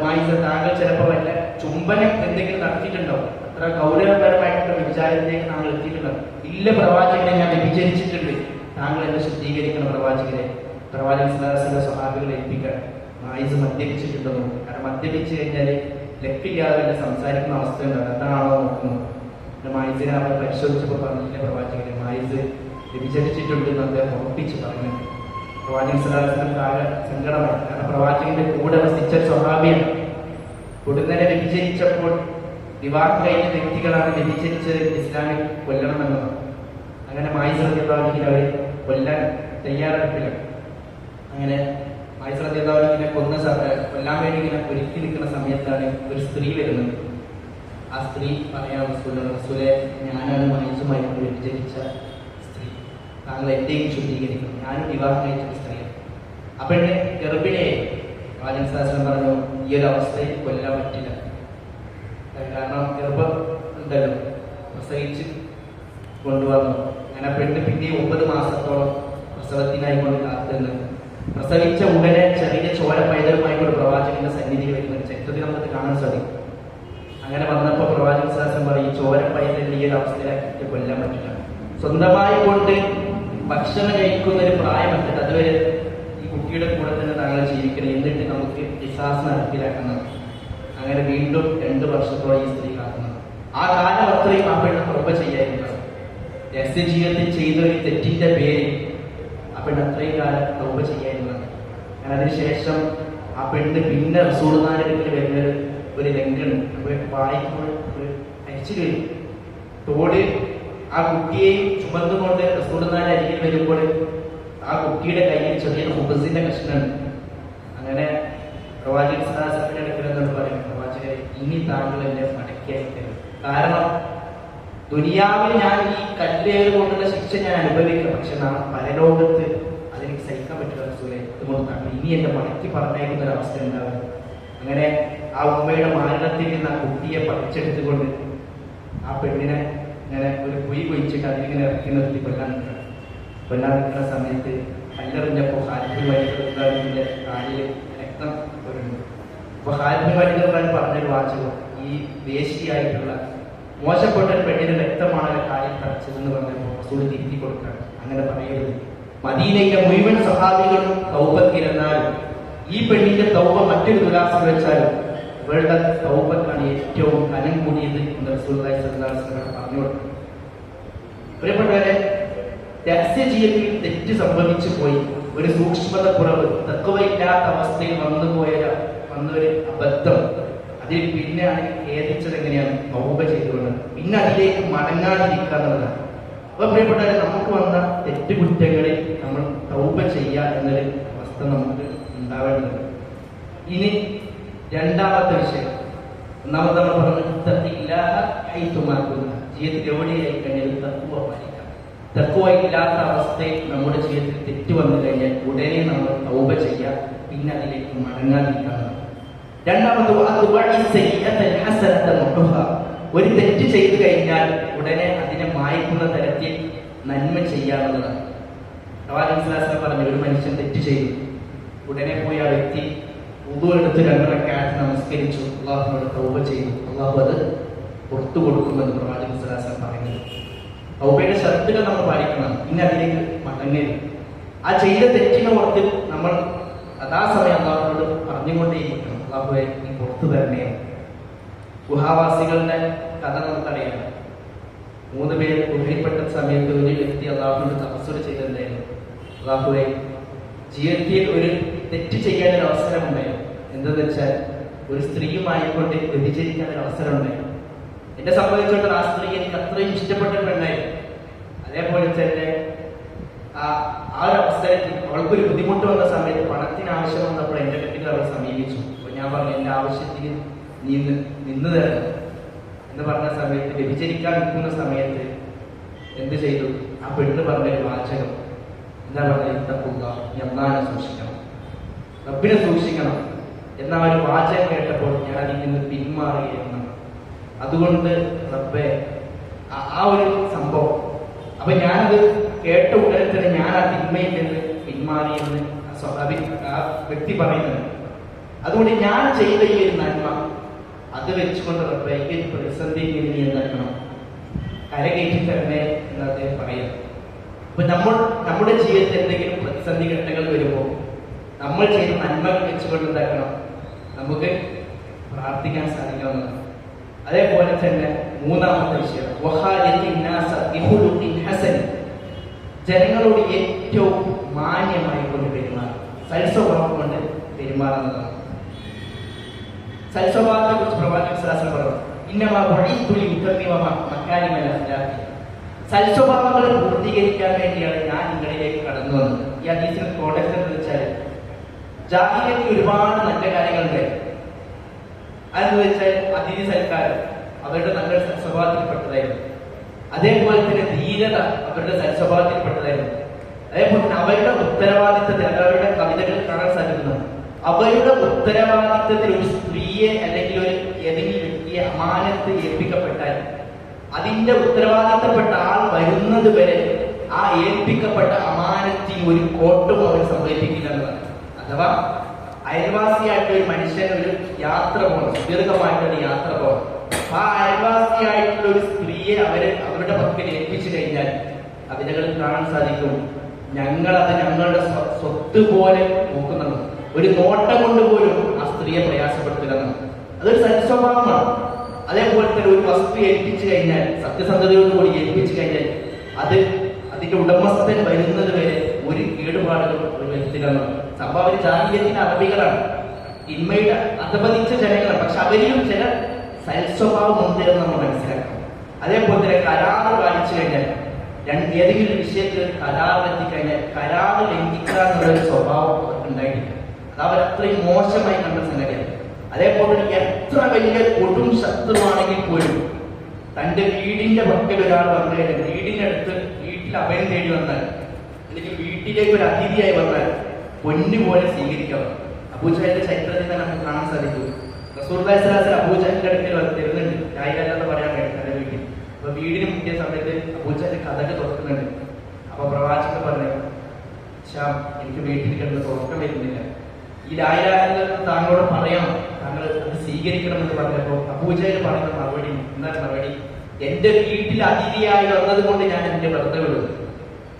മഅീസ, താങ്കൾ ചിലപ്പോൾ വല്ല ചുംബനം എന്തെങ്കിലും നടത്തിയിട്ടുണ്ടോ? അത്ര ഗൗരവപരമായിട്ടുള്ള വിചാരത്തിലേക്ക് താങ്കൾ എത്തിയിട്ടുണ്ടോ? ഇല്ല പ്രവാചകനെ, ഞാൻ വ്യഭിചരിച്ചിട്ടുണ്ട്, താങ്കൾ എന്നെ ശുദ്ധീകരിക്കണം പ്രവാചകരെ. പ്രവാചകൻ സല്ലല്ലാഹു അലൈഹി വസല്ലം സ്വഹാബികളെ ഏൽപ്പിക്കാൻ. മഅീസ് മദ്യപിച്ചിട്ടുണ്ടെന്നോ? കാരണം മദ്യപിച്ചു കഴിഞ്ഞാൽ ലക്കില്ലാതെ സംസാരിക്കുന്ന അവസ്ഥ ഉണ്ടാകും. എന്താണോ നോക്കുന്നത്. മഅീസിനെ അവർ പരിശോധിച്ചപ്പോൾ പറഞ്ഞില്ല പ്രവാചകനെ, മഅീസ് വ്യഭിചരിച്ചിട്ടുണ്ട് എന്ന് അദ്ദേഹം ഉറപ്പിച്ച് പറഞ്ഞു. പ്രവാചകൻ സല്ലല്ലാഹു അലൈഹി വസല്ലം ആകെ സങ്കടമായി. കാരണം പ്രവാചകന്റെ കൂടെ വസിച്ച സ്വഹാബിയാണ്. കൊടുന്നനെ വ്യഭിചരിച്ചപ്പോൾ വിവാഹം കഴിഞ്ഞ വ്യക്തികളാണ് വ്യഭിചരിച്ചത് ഇസ്ലാമിൽ കൊല്ലണമെന്നത്. അങ്ങനെ മഅീസ് റളിയല്ലാഹു അൻഹു അവരെ കൊല്ലാൻ തയ്യാറെടുപ്പിലാണ്. അങ്ങനെ മഅീസ് റളിയല്ലാഹു അൻഹുവിനെ കൊല്ലാൻ വേണ്ടി ഇങ്ങനെ ഒരുക്കി നിൽക്കുന്ന സമയത്താണ് ഒരു സ്ത്രീ വരുന്നത്. ആ സ്ത്രീ പറയാം, റസൂലേ, ഞാനാണ് മഅീസുമായി വ്യഭിചരിച്ച സ്ത്രീ, താങ്കൾ എന്റെയും ശുദ്ധീകരിക്കണം, ഞാനും വിവാഹം കഴിച്ച സ്ത്രീയാണ്. അപ്പൊ എന്നെ ഗർഭിണിയെ പ്രവാചകൻ സല്ലല്ലാഹു അലൈഹി വസല്ലം പറഞ്ഞു, ഈ ഒരു അവസ്ഥയിൽ കൊല്ലാൻ പറ്റില്ല. കാരണം ഗർഭം ഉണ്ടല്ലോ, പ്രസവിച്ച് കൊണ്ടുവന്നു. അങ്ങനെ പെണ്ണ് പിന്നെ 9 മാസത്തോളം പ്രസവത്തിനായി കൊണ്ട് കാത്തുനിന്ന് പ്രസവിച്ച ഉടനെ ചെറിയ ചോര പൈതലുമായിക്കൊണ്ട് പ്രവാചകന്റെ സന്നിധിയിൽ വരുന്ന ചരിത്രത്തിൽ നമുക്ക് കാണാൻ സാധിക്കും. അങ്ങനെ വന്നപ്പോൾ പ്രവാചകൻ സല്ലല്ലാഹു അലൈഹി വസല്ലം പറയും, ഈ ചോര പൈതലിന്റെ ഈ ഒരു അവസ്ഥയിലാക്കി കൊല്ലാൻ പറ്റില്ല. സ്വന്തമായി കൊണ്ട് ഭക്ഷണം കഴിക്കുന്ന ഒരു പ്രായമെത്തിട്ട് അതുവരെ ഈ കുട്ടിയുടെ കൂടെ തന്നെ താങ്കൾ ജീവിക്കണം, എന്നിട്ട് നമുക്ക് ഖിസാസ് നടപ്പിലാക്കുന്നത്. അങ്ങനെ വീണ്ടും 2 വർഷത്തോളം ഈ സ്ത്രീ കാക്കുന്നത്. ആ കാലം അത്രയും ആ പെണ്ണ് തൗബ ചെയ്യായിരുന്നത്. രഹസ്യ ജീവിതത്തിൽ ചെയ്ത ഒരു തെറ്റിന്റെ പേര് ആ പെണ്ണ് അത്രയും കാലം തൗബ ചെയ്യാനുള്ളതാണ്. ഞാൻ അതിനുശേഷം ആ പെണ്ണ് പിന്നെ റസൂലുള്ളാഹിന്റെ അടുക്കൽ വരുന്ന ഒരു രംഗം വായിക്കുമ്പോൾ അരിച്ചു വരും. തോട് ആ കുട്ടിയെയും ചുമന്നുകൊണ്ട് റസൂലുള്ളാഹിന്റെ അരികിൽ വരുമ്പോൾ ആ കുട്ടിയുടെ കയ്യിൽ ചെറിയ ഹുബസിന്റെ കഷ്ണമുണ്ട്. അങ്ങനെ പ്രവാചകൻ സല്ലല്ലാഹു അലൈഹി വസല്ലം അടുക്കലെന്നോട് പറയും, പ്രവാചകരെ ഇനി താങ്കൾ എന്നെ മടക്കി അയക്കരുത്. കാരണം ദുനിയാവിൽ ഞാൻ ഈ കല്ലേറ് കൊണ്ടുള്ള ശിക്ഷ ഞാൻ അനുഭവിക്കാം, പക്ഷെ നാളെ പരലോകത്ത് അതെനിക്ക് സഹിക്കാൻ പറ്റില്ല റസൂലേ, അതുകൊണ്ട് താങ്കൾ ഇനി എന്റെ മടക്കി പറഞ്ഞയക്കുന്ന ഒരു അവസ്ഥ ഉണ്ടാവും. അങ്ങനെ ആ ഉമ്മയുടെ മാരണത്തിൽ നിന്ന് ആ കുട്ടിയെ പറിച്ചെടുത്തുകൊണ്ട് ആ പെണ്ണിനെ ഇങ്ങനെ ഒരു കുഴി കുഴിച്ചിട്ട് അതിലിങ്ങനെ ഇറക്കി നിർത്തി കൊല്ലാൻ നിൽക്കുന്ന സമയത്ത് കല്ലെറിഞ്ഞപ്പോൾ ഖാലിദ് വലിയ കാലിൽ രക്തം വരുന്നു. അപ്പൊ ഖാലിദ് വലിയ പറഞ്ഞൊരു വാചകം, ഈ വേശിയായിട്ടുള്ള മോശപ്പെട്ട ഒരു പെണ്ണിന്റെ രക്തമാണ് കാലിൽ തറച്ചതെന്ന് പറഞ്ഞപ്പോൾ റസൂൽ തിരുത്തി കൊടുക്കുകയാണ്. അങ്ങനെ പറയരുത്. മദീനയിലെ മുഴുവൻ സഹാബികളും തൗബത്തിരുന്നാലും ഈ പെണ്ണിന്റെ തൗബ മറ്റൊരു ദുരാസം വെച്ചാലും ഇവരുടെ തൗബക്കാണ് ഏറ്റവും കനം കൂടിയത് എന്ന് റസൂലുള്ളാഹി സ്വല്ലല്ലാഹു അലൈഹി വസല്ലം പറഞ്ഞു കൊടുത്തു. പ്രിയപ്പെട്ടവരെ, രഹസ്യ ജീവിതത്തിൽ തെറ്റ് സംഭവിച്ചു പോയി, ഒരു സൂക്ഷ്മത കുറവ്, തഖ്വയില്ലാത്ത അവസ്ഥയിൽ വന്നൊരു അബദ്ധം, അതിൽ പിന്നെ ഖേദിച്ചത് എങ്ങനെയാണ്? തൗബ ചെയ്തുകൊണ്ട് പിന്നെ അതിലേക്ക് മടങ്ങാതിരിക്കുക എന്നുള്ളതാണ്. അപ്പൊ പ്രിയപ്പെട്ടവരെ, നമുക്ക് വന്ന തെറ്റുകുറ്റങ്ങളിൽ നമ്മൾ തൗബ ചെയ്യുക എന്നൊരു അവസ്ഥ നമുക്ക് ഉണ്ടാവേണ്ടതുണ്ട്. ഇനി രണ്ടാമത്തെ വിഷയം, ഒന്നാമത്തെ നമ്മൾ പറഞ്ഞു ജീവിതത്തിൽ എവിടെയായി കഴിഞ്ഞാൽ തഖ്വ പാലിക്കാം. തഖ്വ ഇല്ലാത്ത അവസ്ഥയിൽ നമ്മുടെ ജീവിതത്തിൽ തെറ്റ് വന്നു കഴിഞ്ഞാൽ ഉടനെ നമ്മൾ തൗബ ചെയ്യുക, പിന്നെ അതിലേക്ക് മടങ്ങാതിരിക്കുക. രണ്ടാമത് ഒരു തെറ്റ് ചെയ്തു കഴിഞ്ഞാൽ ഉടനെ അതിനെ മായ്ക്കുന്ന തരത്തിൽ നന്മ ചെയ്യാവുന്നതാണ്. പ്രവാചകൻ സല്ലല്ലാഹു അലൈഹി വസല്ലം പറഞ്ഞു, ഒരു മനുഷ്യൻ തെറ്റ് ചെയ്തു, ഉടനെ പോയി ആ വ്യക്തി വുളു എടുത്ത് 2 റക്അത്ത് നമസ്കരിച്ചു, അല്ലാഹുവിനോട് തൗബ ചെയ്തു, അല്ലാഹു അത് പുറത്തു കൊടുക്കുമെന്ന് പ്രവാചകൻ സല്ലല്ലാഹു അലൈഹി വസല്ലം പറയുന്നത്. തൗബയുടെ ഷർത്തുകൾ നമ്മൾ പാലിക്കണം, പിന്നെ അതിലേക്ക് മടങ്ങരുത്. ആ ചെയ്ത തെറ്റിനെ ഓർത്ത് നമ്മൾ യഥാസമയം അല്ലാഹുവിനോട് പറഞ്ഞുകൊണ്ടേയിരിക്കണം, അല്ലാഹുവേ നീ പുറത്തു തരണേ. ഗുഹാവാസികളുടെ കഥ നമുക്കറിയാം. 3 പേര് ഗുഹയിൽപ്പെട്ട സമയത്ത് ഒരു വ്യക്തി അല്ലാഹുവിനോട് തപസ്സുര ചെയ്തിട്ടുണ്ടായിരുന്നു, അല്ലാഹുവേ ജീവിതത്തിൽ ഒരു തെറ്റ് ചെയ്യാൻ ഒരു അവസരം ഉണ്ടായിരുന്നു. എന്തെന്ന് വെച്ചാൽ ഒരു സ്ത്രീയുമായിക്കൊണ്ട് വ്യഭിചരിക്കാൻ ഒരു അവസരം ഉണ്ടായിരുന്നു. എന്നെ സംബന്ധിച്ചിടത്തോളം ആ സ്ത്രീ എനിക്ക് അത്രയും ഇഷ്ടപ്പെട്ട പെണ്ണായിരുന്നു. അതേപോലെ തന്നെ ആ ഒരു അവസരത്തിൽ അവൾക്കൊരു ബുദ്ധിമുട്ട് വന്ന സമയത്ത് പണത്തിന് ആവശ്യം വന്നപ്പോൾ എന്റെ കെട്ടിൽ അവൾ സമീപിച്ചു. അപ്പൊ ഞാൻ പറഞ്ഞു, എന്റെ ആവശ്യത്തിന് നീ നിന്ന് തരണം എന്ന് പറഞ്ഞ സമയത്ത്, വ്യഭിചരിക്കാൻ നിൽക്കുന്ന സമയത്ത് എന്ത് ചെയ്തു? ആ പെണ്ണ് പറഞ്ഞൊരു വാചകം എന്താ പറഞ്ഞ, നീ അല്ലാഹുവിനെ സൂക്ഷിക്കണം, റബ്ബിനെ സൂക്ഷിക്കണം എന്ന ഒരു വാചകം കേട്ടപ്പോൾ ഞാൻ അതിൽ നിന്ന് പിന്മാറുകയാണ്. അതുകൊണ്ട് റബ്ബെ ആ ഒരു സംഭവം, അപ്പൊ ഞാനത് കേട്ട ഉടനെ തന്നെ ഞാൻ ആ തിന്മയിൽ നിന്ന് പിന്മാറിയെന്ന് ആ വ്യക്തി പറയുന്നത്. അതുകൊണ്ട് ഞാൻ ചെയ്ത ഈ ഒരു നന്മ അത് വെച്ചുകൊണ്ട് റബ്ബെ ഈ ഒരു പ്രതിസന്ധിയിൽ നിന്ന് നീ എന്താക്കണം, കരകയറ്റി തരണേ എന്ന് അദ്ദേഹം പറയാം. അപ്പൊ നമ്മുടെ ജീവിതത്തിൽ എന്തെങ്കിലും പ്രതിസന്ധി ഘട്ടങ്ങൾ വരുമ്പോൾ നമ്മൾ ചെയ്ത നന്മകൾ വെച്ചുകൊണ്ട് എന്താക്കണം, നമുക്ക് പ്രാർത്ഥിക്കാൻ സാധിക്കാവുന്നതാണ്. അതേപോലെ തന്നെ മൂന്നാമത്തെ വിഷയം, ജനങ്ങളോട് ഏറ്റവും മാന്യമായി കൊണ്ട് പെരുമാറും, സൽസ്വഭാവം കൊണ്ട് പെരുമാറുന്നതാണ്. സൽസ്വഭാവത്തെ കുറിച്ച് പ്രവാചകൻ സല്ലല്ലാഹു അലൈഹി വസല്ലം പറഞ്ഞു, സൽസ്വഭാവങ്ങളെ പൂർത്തീകരിക്കാൻ വേണ്ടിയാണ് ഞാൻ നിങ്ങളിലേക്ക് കടന്നു വന്നത്. ഈ ഹദീസിന്റെ കോണ്ടെക്സ്റ്റ് എന്ന് വെച്ചാൽ ജാഹിലിയത്തിൽ ഒരുപാട് നല്ല കാര്യങ്ങളുണ്ട്. അതെന്ന് വെച്ചാൽ അതിഥി സൽക്കാരം അവരുടെ നല്ല സൽസ്വഭാവത്തിൽപ്പെട്ടതായിരുന്നു. അതേപോലെ തന്നെ ധീരത അവരുടെ സൽസ്വഭാവത്തിൽപ്പെട്ടതായിരുന്നു. അതേപോലെ തന്നെ അവരുടെ ഉത്തരവാദിത്തത്തിൽ, അവരുടെ കവിതകൾ കാണാൻ സാധിക്കുന്നു, അവരുടെ ഉത്തരവാദിത്തത്തിൽ ഒരു സ്ത്രീയെ അല്ലെങ്കിൽ ഒരു ഏതെങ്കിലും വ്യക്തിയെ അമാനത്ത് ഏൽപ്പിക്കപ്പെട്ടാൽ അതിന്റെ ഉത്തരവാദിത്തപ്പെട്ട ആൾ വരുന്നത് വരെ ആ ഏൽപ്പിക്കപ്പെട്ട അമാനത്തിന് ഒരു കോട്ടും അവർ സംഭവിപ്പിക്കില്ല എന്നതാണ്. അഥവാ അയൽവാസിയായിട്ട് ഒരു മനുഷ്യൻ ഒരു യാത്ര പോകണം, ദീർഘമായിട്ടൊരു യാത്ര പോകണം. ആ അയൽവാസിയായിട്ടുള്ള ഒരു സ്ത്രീയെ അവരുടെ പക്കൽ ഏൽപ്പിച്ചു കഴിഞ്ഞാൽ അതിനകൾ കാണാൻ സാധിക്കും, ഞങ്ങളത് ഞങ്ങളുടെ സ്വത്ത് പോലെ നോക്കുന്നുണ്ട്, ഒരു നോട്ടം കൊണ്ട് പോലും ആ സ്ത്രീയെ പ്രയാസപ്പെടുത്തുക എന്നാണ്. അതൊരു സൽസ്വഭാവമാണ്. അതേപോലെ തന്നെ ഒരു വസ്തു ഏൽപ്പിച്ചു കഴിഞ്ഞാൽ, സത്യസന്ധതയോടുകൂടി ഏൽപ്പിച്ചു കഴിഞ്ഞാൽ അത് അതിന്റെ ഉടമസ്ഥൻ വരുന്നത് വരെ ഒരു കേടുപാടുകളും ഒരു വരുത്തില്ലെന്ന്. സംഭവം ജാഹിലിയത്തിന്റെ അറബികളാണ്, ഇന്മയുടെ അധപതിച്ച ജനങ്ങളാണ്. പക്ഷെ അവരിലും ചില സൽസ്വഭാവം ഉണ്ട് എന്ന് നമ്മൾ മനസ്സിലാക്കണം. അതേപോലെ തന്നെ കരാറ് പാലിച്ചു കഴിഞ്ഞാൽ, ഏതെങ്കിലും വിഷയത്തിൽ ഒരു കരാർ എത്തിക്കഴിഞ്ഞാൽ കരാറ് ലംഘിക്കുക എന്നുള്ളൊരു സ്വഭാവം അവർക്ക് ഉണ്ടായിട്ടില്ല. അത് അവർ അത്രയും മോശമായി കണ്ട സംഗതിയാണ്. അതേപോലെ എത്ര വലിയ കൊടും ശത്രുവാണെങ്കിൽ പോലും തന്റെ വീടിന്റെ പക്കൽ ഒരാൾ വന്നു കഴിഞ്ഞാൽ, വീടിനടുത്ത് വീട്ടിൽ അഭയം തേടി വന്നാൽ, അല്ലെങ്കിൽ വീട്ടിലേക്ക് ഒരു അതിഥിയായി വന്നാൽ പൊന്നുപോലെ സ്വീകരിക്കാം. അബൂജഹലിന്റെ ചരിത്രത്തിൽ തന്നെ നമുക്ക് കാണാൻ സാധിക്കും. റസൂലുള്ളാഹി സ്വല്ലല്ലാഹു അലൈഹി വസല്ലം അബൂജഹലിന്റെ അടുക്കൽ തരുന്നുണ്ട്, കാര്യമല്ലാതെ പറയാൻ വേണ്ടി തന്റെ വീട്ടിൽ. അപ്പൊ വീടിന് മുട്ടിയ സമയത്ത് അബൂജഹൽ കഥക് തുറക്കുന്നുണ്ട്. അപ്പൊ പ്രവാചകൻ പറഞ്ഞു, ശ്യാം, എനിക്ക് വീട്ടിൽ കിടന്ന് തുറക്കം വരുന്നില്ല, ഈ ലായിലായെന്ന് താങ്കളോട് പറയാം, താങ്കൾ അത് സ്വീകരിക്കണം എന്ന് പറഞ്ഞപ്പോ അബൂജഹൽ പറയുന്ന മറുപടി എന്താ മറുപടി? എന്റെ വീട്ടിൽ അതിഥിയായി വന്നത് കൊണ്ട് ഞാൻ എന്റെ ഭർത്താവ് വിടും.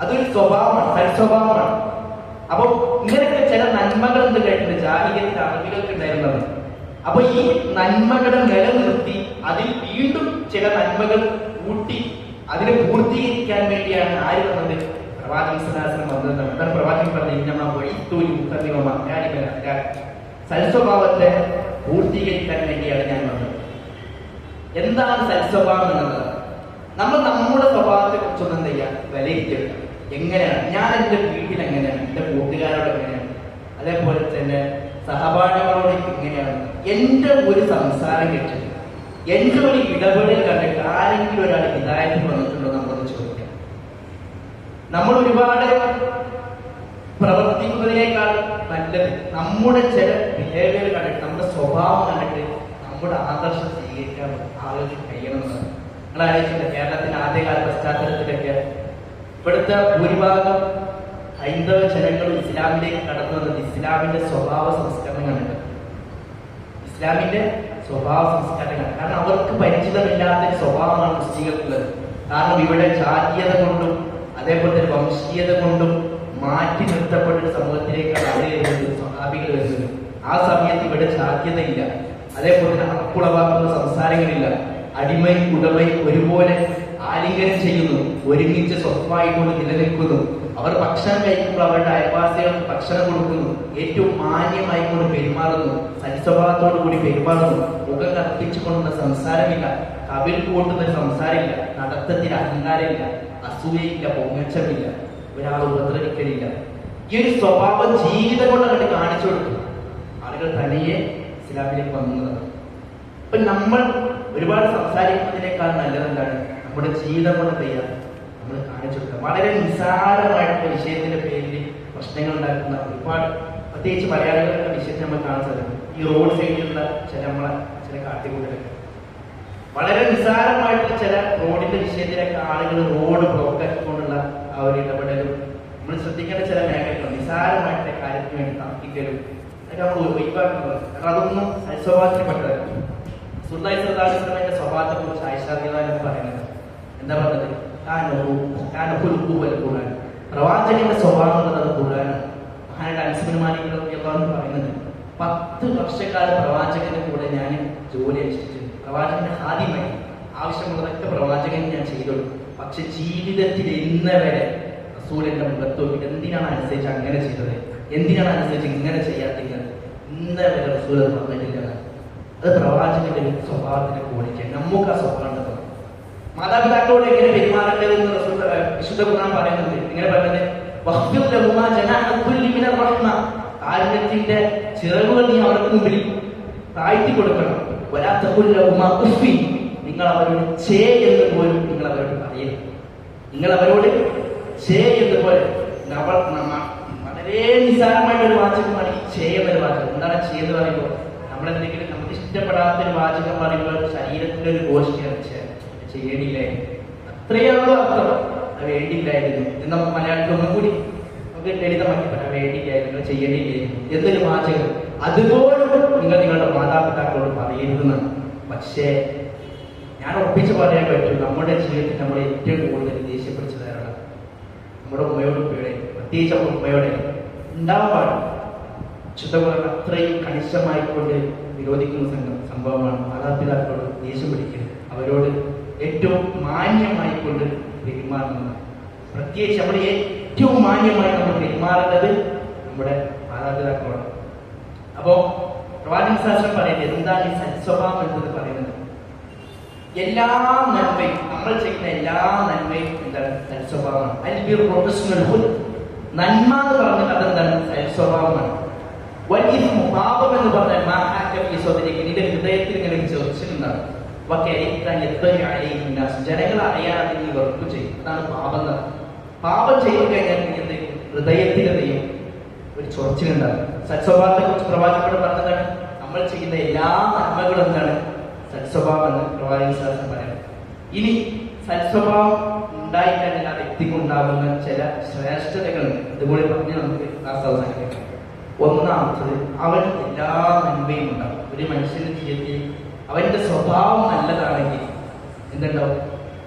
അതൊരു സ്വഭാവമാണ്, സൽസ്വഭാവമാണ്. അപ്പൊ ഇങ്ങനെയൊക്കെ ചില നന്മകൾ എന്ത് കേട്ടിട്ടുണ്ട്, ജാഹിലിയത്തിന്റെ അറബികൾക്ക് ഉണ്ടായിരുന്നത്. അപ്പൊ ഈ നന്മകളെ നിലനിർത്തി അതിൽ വീണ്ടും ചില നന്മകൾ കൂട്ടി അതിനെ പൂർത്തീകരിക്കാൻ വേണ്ടിയാണ് ആര് വന്നത്? പ്രവാചകൻ സ്വല്ലല്ലാഹു അലൈഹി വസല്ലം വന്നത്. അതാണ് പ്രവാചകൻ പറഞ്ഞ സൽസ്വഭാവത്തെ പൂർത്തീകരിക്കാൻ വേണ്ടിയാണ് ഞാൻ വന്നത്. എന്താണ് സൽസ്വഭാവം എന്നുള്ളത്? നമ്മൾ നമ്മുടെ സ്വഭാവത്തെ കുറിച്ചൊന്നും എന്ത് ചെയ്യാം, വിലയിരുത്തിയെടുക്കാം. എങ്ങനെയാണ് ഞാൻ എൻ്റെ വീട്ടിൽ എങ്ങനെയാണ്, എൻ്റെ കൂട്ടുകാരോട് എങ്ങനെയാണ്, അതേപോലെ തന്നെ സഹപാഠികളോട് എങ്ങനെയാണ്, എൻ്റെ ഒരു സംസാരം കേട്ടിട്ട്, എൻ്റെ ഒരു ഇടപെടൽ കണ്ടിട്ട് ആരെങ്കിലും ഒരാൾ ഹിദായത്തിൽ വന്നിട്ടുണ്ടോ നമ്മളൊന്ന് ചോദിക്കാം. നമ്മൾ ഒരുപാട് പ്രവർത്തിക്കുന്നതിനേക്കാൾ നല്ലത് നമ്മുടെ ചില ബിഹേവിയർ കണ്ടിട്ട്, നമ്മുടെ സ്വഭാവം കണ്ടിട്ട് നമ്മുടെ ആദർശം സ്വീകരിക്കാൻ ആളുകൾക്ക് കഴിയണമെന്നാണ്. നിങ്ങൾ ആലോചിച്ചില്ല, കേരളത്തിന്റെ ആദ്യകാല പശ്ചാത്തലത്തിലൊക്കെ ഇവിടുത്തെ ഭൂരിഭാഗം ഹൈന്ദവ ജനങ്ങൾ ഇസ്ലാമിലേക്ക് കടന്നു വന്നത് ഇസ്ലാമിന്റെ സ്വഭാവ സംസ്കരണങ്ങളുണ്ട്. ഇസ്ലാമിന്റെ സ്വഭാവ സംസ്കാരങ്ങൾ, കാരണം അവർക്ക് പരിചിതമില്ലാത്ത സ്വഭാവമാണ് മുസ്ലിങ്ങൾക്കുള്ളത്. കാരണം ഇവിടെ ജാതീയത കൊണ്ടും അതേപോലെ തന്നെ വംശീയത കൊണ്ടും മാറ്റി നിർത്തപ്പെട്ട സമൂഹത്തിലേക്കാണ് അവർ വരുന്നത്, സ്വഹാബികൾ വരുന്നത്. ആ സമയത്ത് ഇവിടെ ജാതീയതയില്ല, അതേപോലെ തന്നെ അക്കുളവാക്കുന്ന സംസാരങ്ങളില്ല, അടിമയും ഉടമയും ഒരുപോലെ ആലിംഗനം ചെയ്യുന്നു, ഒരുമിച്ച് സ്വസ്ഥമായിക്കൊണ്ട് നിലനിൽക്കുന്നു. അവർ ഭക്ഷണം കഴിക്കുമ്പോൾ അവരുടെ അയൽവാസികൾക്ക് ഭക്ഷണം കൊടുക്കുന്നു, ഏറ്റവും മാന്യമായിക്കൊണ്ട് പെരുമാറുന്നു, സൽസ്വഭാവത്തോടു കൂടി പെരുമാറുന്നു. മുഖം കർപ്പിച്ചുകൊണ്ടുള്ള സംസാരമില്ല, കവിൽ കൂട്ടുന്ന സംസാരമില്ല, നടത്തത്തിൽ അഹങ്കാരമില്ല, അസൂയയില്ല, പൊങ്ങച്ചമില്ല, ഒരാൾ ഉപദ്രവിക്കലില്ല. ഈ ഒരു സ്വഭാവം ജീവിതം കൊണ്ട് അങ്ങോട്ട് കാണിച്ചു കൊടുത്തു. ആളുകൾ തനിയെ ഇസ്ലാമിലേക്ക് വന്നതാണ്. അപ്പൊ നമ്മൾ ഒരുപാട് സംസാരിക്കുന്നതിനേക്കാൾ നല്ലതെന്താണ്, നമ്മുടെ ജീവിതം കൊണ്ട് ചെയ്യാം നമ്മൾ കാണിച്ചു കൊടുക്കുക. വളരെ നിസ്സാരമായിട്ടുള്ള വിഷയത്തിന്റെ പേരിൽ പ്രശ്നങ്ങൾ ഉണ്ടാക്കുന്ന ഒരുപാട്, പ്രത്യേകിച്ച് മലയാളികളുടെ വിഷയത്തിൽ നമ്മൾ കാണാൻ സാധിക്കും. ഈ റോഡ് സൈഡിലുള്ള ചില കാട്ടിക്കൂട്ടലൊക്കെ വളരെ നിസ്സാരമായിട്ടുള്ള ചില റോഡിന്റെ വിഷയത്തിലൊക്കെ ആളുകൾ റോഡ് ബ്ലോക്ക് ആക്കിക്കൊണ്ടുള്ള ആ ഒരു ഇടപെടലും നമ്മൾ ശ്രദ്ധിക്കേണ്ട ചില മേഖലകൾ, നിസ്സാരമായിട്ടുള്ള കാര്യത്തിന് വേണ്ടി തർക്കിക്കലും അതൊക്കെ നമ്മൾ ഒഴിവാക്കുന്നത്. കാരണം അതൊന്നും സ്വഭാവത്തിൽപ്പെട്ടതല്ല. റസൂലുള്ളാഹി സ്വല്ലല്ലാഹു അലൈഹി വസല്ലമയുടെ സ്വഭാവത്തെ കുറിച്ച് ആയിഷ റളിയല്ലാഹു അൻഹ പറയുന്നത് എന്താ പറഞ്ഞത്? പ്രവാചകന്റെ സ്വഭാവം എന്നത് ഖുർആനാണ്. മഹാനായ അനസ് ബിൻ മാലിക് റളിയല്ലാഹു അൻഹു പറയുന്നത്, 10 വർഷക്കാലം പ്രവാചകന്റെ കൂടെ ഞാൻ ജോലി അനുഷ്ഠിച്ചിട്ടുണ്ട്. പ്രവാചകന്റെ ഹാദിമായി ആവശ്യമുള്ളതൊക്കെ പ്രവാചകൻ ഞാൻ ചെയ്തോളൂ. പക്ഷെ ജീവിതത്തിൽ ഇന്ന് വരെ റസൂലിന്റെ മുഖത്ത് നോക്കിയിട്ട് എന്തിനാണ് അനുസരിച്ച് അങ്ങനെ ചെയ്തത്, എന്തിനാണ് അനുസരിച്ച് ഇങ്ങനെ ചെയ്യാത്തത്, ഇന്ന് വരെ റസൂൽ പറഞ്ഞിട്ടില്ല. അത് പ്രവാചകന്റെ സ്വഭാവത്തിന്റെ ക്വാളിറ്റി. നമുക്ക് ആ സ്വഭാവം ഉണ്ടെന്ന്. മാതാപിതാക്കളോട് എങ്ങനെ പെരുമാറേണ്ടതെന്ന് വിശുദ്ധ ഖുർആൻ പറയുന്നുണ്ട്. ഇങ്ങനെ പറയുന്നത്, കാരുണ്യത്തിന്റെ ചിറകുകൾ നീ അവർക്ക് മുമ്പിൽ താഴ്ത്തി കൊടുക്കണം. നിങ്ങൾ അവരോട് ചേ എന്ന് പോലും നിങ്ങൾ അവരോട് പറയരുത്. നിങ്ങൾ അവരോട് ചേ എന്ന് പോലെ വളരെ നിസ്സാരമായിട്ടൊരു വാചകമാണ് ഈ ചേ എന്നൊരു വാചകം. എന്താണ് ചേ എന്ന് പറയുമ്പോൾ, നമ്മളെന്തെങ്കിലും നമുക്ക് ഇഷ്ടപ്പെടാത്തൊരു വാചകം പറയുമ്പോൾ ശരീരത്തിന്റെ ഒരു ഗോഷ്ഠിയാണ് ചെയ്യേണ്ടിയില്ലായിരുന്നു, അത്രയാണല്ലോ അർത്ഥം. അത് വേണ്ടിയില്ലായിരുന്നു എന്ന് നമുക്ക് മലയാളത്തിൽ ഒന്നും കൂടി നമുക്ക് ലളിതമാക്കി പറയാം. വേണ്ടിയില്ലായിരുന്നു, ചെയ്യേണ്ടിയില്ലായിരുന്നു എന്നൊരു വാചകം അതുപോലും നിങ്ങൾ നിങ്ങളുടെ മാതാപിതാക്കളോട് പറയരുതെന്നാണ്. പക്ഷേ ഞാൻ ഉറപ്പിച്ച് പറയാൻ പറ്റും, നമ്മുടെ ജീവിതത്തിൽ നമ്മൾ ഏറ്റവും കൂടുതൽ ദേഷ്യപ്പിടിച്ചതാണ് നമ്മുടെ ഉമ്മയോട് ഉപ്പയുടെ, പ്രത്യേകിച്ച് നമ്മുടെ ഉമ്മയോടെ ഉണ്ടാവാൻ പാടില്ല. ശുദ്ധകുളം അത്രയും കണിശമായിക്കൊണ്ട് വിരോധിക്കുന്ന സംഭവമാണ്. മാതാപിതാക്കളോട് ദേഷ്യം പിടിക്കരുത്, അവരോട് ഏറ്റവും മാന്യമായിക്കൊണ്ട് പെരുമാറുന്നത്. പ്രത്യേകിച്ച് നമ്മൾ ഏറ്റവും മാന്യമായി നമ്മൾ പെരുമാറേണ്ടത് നമ്മുടെ മാതാപിതാക്കളോട്. അപ്പോ പ്രവാചകൻ ശാസ്ത്രം പറയുന്നത് എന്താണ് ഈ സൽസ്വഭാവം എന്നത് പറയുന്നത്? എല്ലാ നന്മയും, നമ്മൾ ചെയ്യുന്ന എല്ലാ നന്മയും എന്താണ്? സൽസ്വഭാവമാണ്. അതിൽ പ്രൊഫഷണൽ നന്മ എന്ന് പറഞ്ഞാൽ അതെന്താണ്? സൽസ്വഭാവമാണ്. വലിയ പാപം എന്ന് പറഞ്ഞാൽ നിന്റെ ഹൃദയത്തിൽ ഇങ്ങനെ ചോദിച്ചിട്ടുണ്ടാകും. ജനങ്ങൾ അറിയാതെ നീ വെറുപ്പ് ചെയ്യും. അതാണ് പാപം. പാപം ചെയ്തു കഴിഞ്ഞാൽ നീ ഹൃദയത്തിലെയും ഒരു ചൊറിച്ചിലുണ്ടാകും. സൽസ്വഭാവത്തെ കുറിച്ച് പ്രവാചകൻ പറഞ്ഞതാണ് നമ്മൾ ചെയ്യുന്ന എല്ലാ നന്മകളും എന്താണ്? സൽസ്വഭാവം എന്ന് പ്രവാചകൻ ശാസ്ത്രം പറയുന്നത്. ഇനി സൽസ്വഭാവം ഉണ്ടായിക്കഴിഞ്ഞാൽ ആ വ്യക്തിക്ക് ഉണ്ടാകുന്ന ചില ശ്രേഷ്ഠതകളുണ്ട്. ഇതുകൂടി പറഞ്ഞ് നമുക്ക് ക്ലാസ് അവസാനിപ്പിക്കാം. ഒന്നാമത്തത്, അവൻ എല്ലാ നന്മയും ഉണ്ടാകും. ഒരു മനുഷ്യന്റെ ജീവിതത്തിൽ അവന്റെ സ്വഭാവം നല്ലതാണെങ്കിൽ എന്തുണ്ടാവും?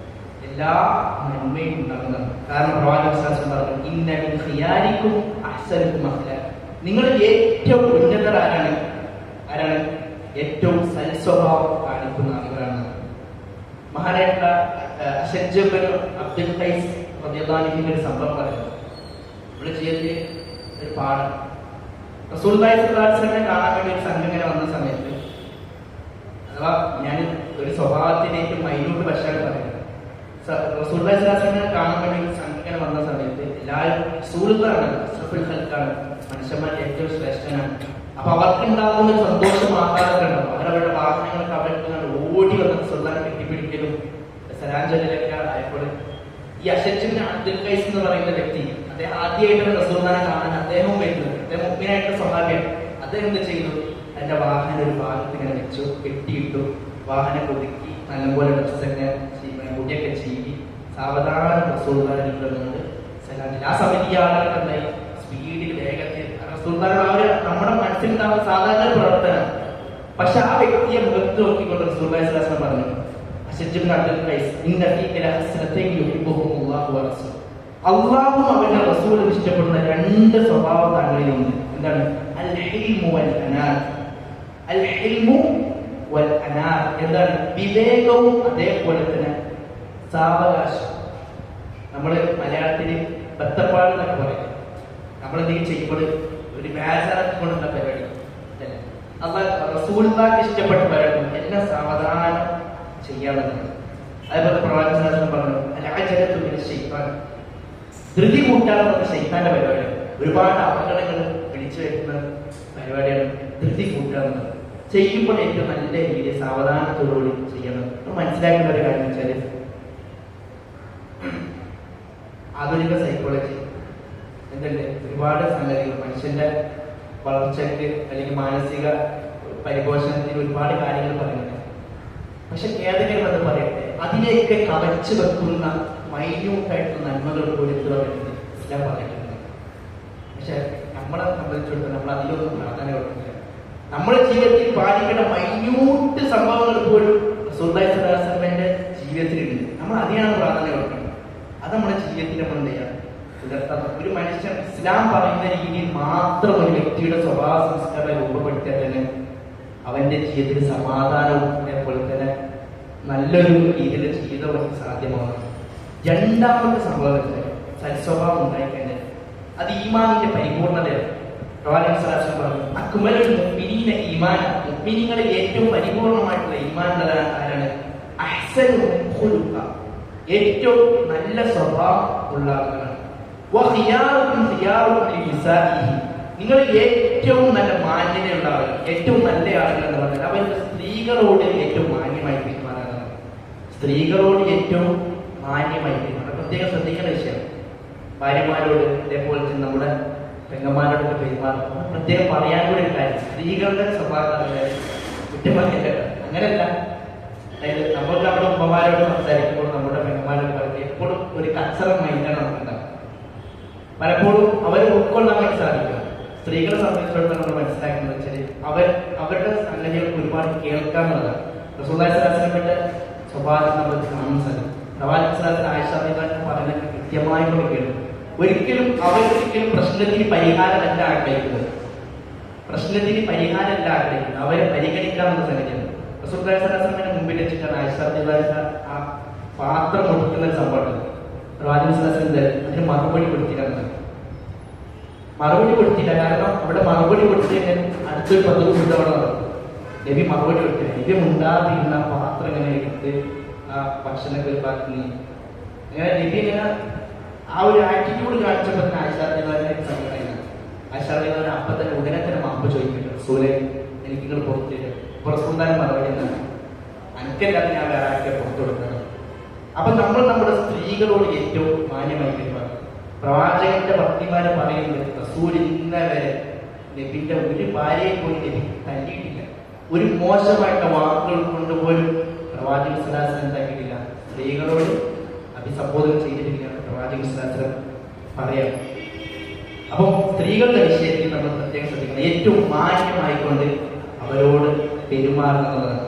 എല്ലാ നന്മയും ഉണ്ടാകുന്നതാണ്. കാരണം പ്രവാചക ശാസ്ത്രം പറഞ്ഞു, ഇന്ന മിൻ ഖിയാരിക്കും അഹ്സനുക്കും അഖ്ലാഖ. നിങ്ങൾ ഏറ്റവും ഉന്നതർ ആരാണ്? ഏറ്റവും സൽസ്വഭാവം കാണിക്കുന്ന ആളുകളാണ്. മഹാനായിട്ടുള്ള അശ്അജ് ഇബ്നു അബ്ദുൽ ഖൈസ് റളിയല്ലാഹു അൻഹുവിന്റെ ഒരു സംഭവം പറയുന്നു. നമ്മുടെ ജീവിതത്തിൽ ഒരു പാഠം. റസൂലുള്ളാഹി സ്വല്ലല്ലാഹു അലൈഹി വസല്ലമയെ കാണാൻ വേണ്ടി ഒരു സംഘം ഇങ്ങനെ വന്ന സമയത്ത്, അഥവാ ഞാൻ ഒരു സ്വഭാവത്തിലേക്ക് മൈന്യൂട്ട് വശമാണ് പറയുന്നത്. റസൂലുള്ളാഹി സ്വല്ലല്ലാഹു അലൈഹി വസല്ലമയെ കാണാൻ വേണ്ടി ഒരു സംഘം ഇങ്ങനെ വന്ന സമയത്ത് എല്ലാവരും റസൂലുള്ളാഹാണ്, അഷ്റഫുൽ ഖൽഖാണ്, മനുഷ്യന്മാരുടെ ഏറ്റവും ശ്രേഷ്ഠനാണ്. അപ്പൊ അവർക്ക് ഉണ്ടാകുന്ന ഒരു സന്തോഷം ആഹ്ലാദമൊക്കെ ഉണ്ടാവും. അവരവരുടെ വാഹനങ്ങളൊക്കെ അവർക്ക് ഓടി വന്ന് റസൂലുള്ളാഹിനെ കെട്ടിപ്പിടിക്കലും സലാഞ്ചലിലൊക്കെ ആയപ്പോൾ ഈ അശ്അജ് ഇബ്നു അബ്ദുൽ ഖൈസ് എന്ന് പറയുന്ന വ്യക്തി, അദ്ദേഹം ആദ്യമായിട്ടാണ് റസൂലുള്ളാഹിനെ കാണാൻ അദ്ദേഹവും വരുന്നത്. അദ്ദേഹം മുഅ്മിനായിട്ടുള്ള സ്വഹാബിയാണ്. അദ്ദേഹം എന്ത് ചെയ്തു? എന്റെ വാഹനം ഒരു ഭാഗത്ത് ഇങ്ങനെ വെച്ചു, കെട്ടിയിട്ടു, വാഹനം ഒതുക്കി, നല്ലപോലെ ഡ്രസ്സൊക്കെ മുടിയൊക്കെ ചീകി സാവധാനം റസൂലുള്ളാഹിനെ കൊണ്ടുവന്നുകൊണ്ട് സലാഞ്ചലി. ആ സമയത്ത് ഈ ആളുകളൊക്കെ ഉണ്ടായി സ്പീഡിൽ വേഗത്തിൽ റസൂലുള്ളാഹിയുടെ നമ്മുടെ മനസ്സിലുണ്ടാവുന്ന സാധാരണ പ്രവർത്തനം. പക്ഷെ ആ വ്യക്തിയെ മുഖത്ത് നോക്കിക്കൊണ്ട് റസൂലുള്ളാഹി സ്വല്ലല്ലാഹു അലൈഹി വസല്ലം പറഞ്ഞു, അശ്അജ് ഇബ്നു അബ്ദുൽ ഖൈസ്, ഇന്ന ഫീക ലഹസ്നതൈൻ യുഹിബ്ബുഹുമുല്ലാഹു വറസൂലുഹു. അല്ലാഹുവും അവന്റെ റസൂലും ഇഷ്ടപ്പെടുന്ന രണ്ട് സ്വഭാവം താങ്കളിലുണ്ട്. എന്താണ്? അൽ ഹിൽമു വൽ അനാർ. അൽ ഹിൽമു വൽ അനാർ എന്താണ്? വിവേകവും അതേപോലെ തന്നെ സാവകാശം. നമ്മള് മലയാളത്തില് ബത്തപ്പാട് എന്നൊക്കെ പറയും. നമ്മളെന്തെങ്കിലും ചെയ്യുമ്പോൾ ഒരു വ്യാചാരത്തിൽ കൊണ്ടുള്ള പരിപാടി അല്ലേ? അപ്പൊ റസൂലുള്ളാഹിക്ക് ഇഷ്ടപ്പെട്ട പരിപാടി എല്ലാം സാവധാനം ചെയ്യാവുന്നതാണ്. അതേപോലെ പ്രവാചകൻ പറഞ്ഞു, അൽഅജലതു മിനശ് ശൈത്താൻ. ധൃതി കൂട്ടാറുള്ള ശൈത്താന്റെ പരിപാടിയാണ്. ഒരുപാട് അപകടങ്ങൾ വിളിച്ചു വരുന്ന പരിപാടിയാണ് ധൃതി കൂട്ടാറുള്ളത്. ചെയ്യുമ്പോൾ ഏറ്റവും നല്ല രീതിയിൽ സാവധാനത്തോടുകൂടി ചെയ്യണം. മനസ്സിലാക്കുന്ന ഒരു കാര്യം വെച്ചാല്, ആധുനിക സൈക്കോളജി എന്തുണ്ട്? ഒരുപാട് സംഗതികൾ മനുഷ്യന്റെ വളർച്ചയ്ക്ക് അല്ലെങ്കിൽ മാനസിക പരിപോഷണത്തിന് ഒരുപാട് കാര്യങ്ങൾ പറയുന്നുണ്ട്. പക്ഷെ ഖേദകരം എന്ന് പറയട്ടെ, അതിനെയൊക്കെ കവച്ചു വെക്കുന്ന മൈന്യൂട്ടായിട്ടുള്ള നന്മകൾ കൂടി ഇസ്ലാം പറഞ്ഞിട്ടുണ്ട്. പക്ഷെ നമ്മളെ സംബന്ധിച്ചിടത്തോളം നമ്മൾ അതിലൊന്നും പ്രാധാന്യം കൊടുക്കില്ല. നമ്മുടെ ജീവിതത്തിൽ പാലിക്കേണ്ട മൈന്യൂട്ട് സംഭവങ്ങൾ പോലും റസൂലുള്ളാഹി സ്വല്ലല്ലാഹു അലൈഹി വസല്ലമയുടെ ജീവിതത്തിലുണ്ട്. നമ്മൾ അതിനാണ് പ്രാധാന്യം കൊടുക്കുന്നത്. അത് നമ്മുടെ ജീവിതത്തിൽ നമ്മൾ എന്ത് ചെയ്യാം? ഒരു മനുഷ്യൻ ഇസ്ലാം പറയുന്ന രീതിയിൽ മാത്രം ഒരു വ്യക്തിയുടെ സ്വഭാവ സംസ്കാരം രൂപപ്പെടുത്തിയാൽ തന്നെ അവന്റെ ജീവിതത്തിൽ സമാധാനവും അതേപോലെ തന്നെ നല്ലൊരു രീതിയിൽ ജീവിതം സാധ്യമാകും. രണ്ടാമത്തെ സംഭവം സൽസ്വഭാവം ഉണ്ടായിക്കഴിഞ്ഞാൽ അത് ഈമാനിന്റെ പരിപൂർണതയാണ്. പ്രവാചകൻ സ്വല്ലല്ലാഹു അലൈഹി വസല്ലം പറഞ്ഞു, അക്മലുൽ മുഅ്മിനീന ഈമാന. മുഅ്മിനീങ്ങളിൽ ഏറ്റവും പരിപൂർണമായിട്ടുള്ള ഈമാനുള്ള ആരാണ്? അഹ്സനുഹും ഖുലുഖ. ഏറ്റവും നല്ല സ്വഭാവം ഉള്ള ആളുകളാണ്. വഖിയാറുക്കും ഖിയാറുക്കും ലിനിസാഇഹി. നിങ്ങൾ ഏറ്റവും നല്ല മാന്യതയുള്ള ആളുകൾ, ഏറ്റവും നല്ല ആളുകൾ എന്ന് പറഞ്ഞാൽ അവരുടെ സ്ത്രീകളോട് ഏറ്റവും മാന്യമായി പെരുമാറാനാണ്. സ്ത്രീകളോട് ഏറ്റവും മാന്യമായി പെരുമാറാൻ പ്രത്യേകം ശ്രദ്ധിക്കേണ്ട വിഷയമാണ്. ഭാര്യമാരോട് അതേപോലെ തന്നെ നമ്മുടെ പെങ്ങന്മാരോടൊക്കെ പെരുമാറും. പ്രത്യേകം പറയാൻ കൂടി ഒരു കാര്യം, സ്ത്രീകളുടെ സ്വഭാവം കുറ്റമല്ല, അങ്ങനെയല്ല. അതായത് നമുക്ക് നമ്മുടെ ഉമ്മമാരോട് സംസാരിക്കുമ്പോൾ നമ്മുടെ പെങ്ങന്മാരോട് പറയുന്നത് എപ്പോഴും ഒരു കച്ചറ മൈൻഡാണ് നമുക്കുണ്ടാകും. പലപ്പോഴും അവർ ഉൾക്കൊള്ളാൻ വേണ്ടി സാധിക്കുക. സ്ത്രീകളെ സംബന്ധിച്ചിടത്തോളം നമ്മൾ മനസ്സിലാക്കുന്നത് വെച്ചാൽ അവരുടെ സംഗതികൾക്ക് ഒരുപാട് കേൾക്കാന്നുള്ളതാണ്. റസൂലുള്ളാഹി സ്വല്ലല്ലാഹു അലൈഹി വസല്ലമയുടെ സ്വഭാവത്തിൽ നമ്മൾ കാണുന്ന സ്ഥലം പ്രവാചകൻ സ്വല്ലല്ലാഹു അലൈഹി വസല്ലം ആയിഷ റളിയല്ലാഹു പറയുന്നത് കൃത്യമായി കൊണ്ട് കേൾക്കും. ഒരിക്കലും അവരൊരിക്കലും പ്രശ്നത്തിന് പരിഹാരമല്ല ആഗ്രഹിക്കുന്നത്. പ്രശ്നത്തിന് പരിഹാരമല്ല ആഗ്രഹിക്കുന്നത്, അവരെ പരിഗണിക്കാമെന്ന സംഗതിയാണ്. റസൂലുള്ളാഹി സ്വല്ലല്ലാഹു അലൈഹി വസല്ലമയുടെ മുമ്പിൽ വെച്ചിട്ടാണ് ആയിഷ റളിയല്ലാഹു അൻഹ ആ പാത്രം ഒഴിക്കുന്ന സംഭവം. പ്രവാചകൻ അതിന് മറുപടി കൊടുത്തില്ല. മറുപടി കൊടുത്തില്ല, കാരണം അവിടെ മറുപടി കൊടുത്തു കഴിഞ്ഞാൽ അടുത്തൊരു 10 തവണ നടക്കും. നബി മറുപടി കൊടുത്തില്ല. നബി ഉണ്ടാതിരുന്ന പാത്രം ഇങ്ങനെ എടുത്ത് ആ ഭക്ഷണത്തിൽ ബാക്കി അങ്ങനെ നബി ഇങ്ങനെ ആ ഒരു ആറ്റിറ്റ്യൂഡ് കാണിച്ചപ്പോൾ തന്നെ ആശാദിവാനെ സങ്കടമില്ല. ആശാദിവാൻ അപ്പം തന്നെ ഉടനെ തന്നെ മാപ്പ് ചോദിക്കുന്നുണ്ട്, റസൂലേ എനിക്ക് നിങ്ങൾ പുറത്ത് പുറത്തുണ്ടാകാൻ മറുപടി എന്താണ്, അനക്കല്ലാതെ ഞാൻ വേറെ ആർക്കെ പുറത്തു കൊടുക്കുന്നത്. അപ്പൊ നമ്മൾ നമ്മുടെ സ്ത്രീകളോട് ഏറ്റവും മാന്യമായി പെരുമാറും. പ്രവാചകന്റെ ഭക്തിമാരെ പറയുന്നത് റസൂൽ ഇന്നവരെ നബിന്റെ ഒരു ഭാര്യയെ പോയി നബി തല്ലിയിട്ടില്ല, ഒരു മോശമായിട്ട് വാക്കുകൾ കൊണ്ടുപോലും പ്രവാചക സ്വലാസം എന്താക്കിയിട്ടില്ല, സ്ത്രീകളോട് അഭിസംബോധന ചെയ്തിട്ടില്ല പ്രവാചക സ്വലാസം പറയാം. അപ്പം സ്ത്രീകളുടെ വിഷയത്തിൽ നമ്മൾ പ്രത്യേകം ശ്രദ്ധിക്കണം, ഏറ്റവും മാന്യമായിക്കൊണ്ട് അവരോട് പെരുമാറുന്നതാണ്.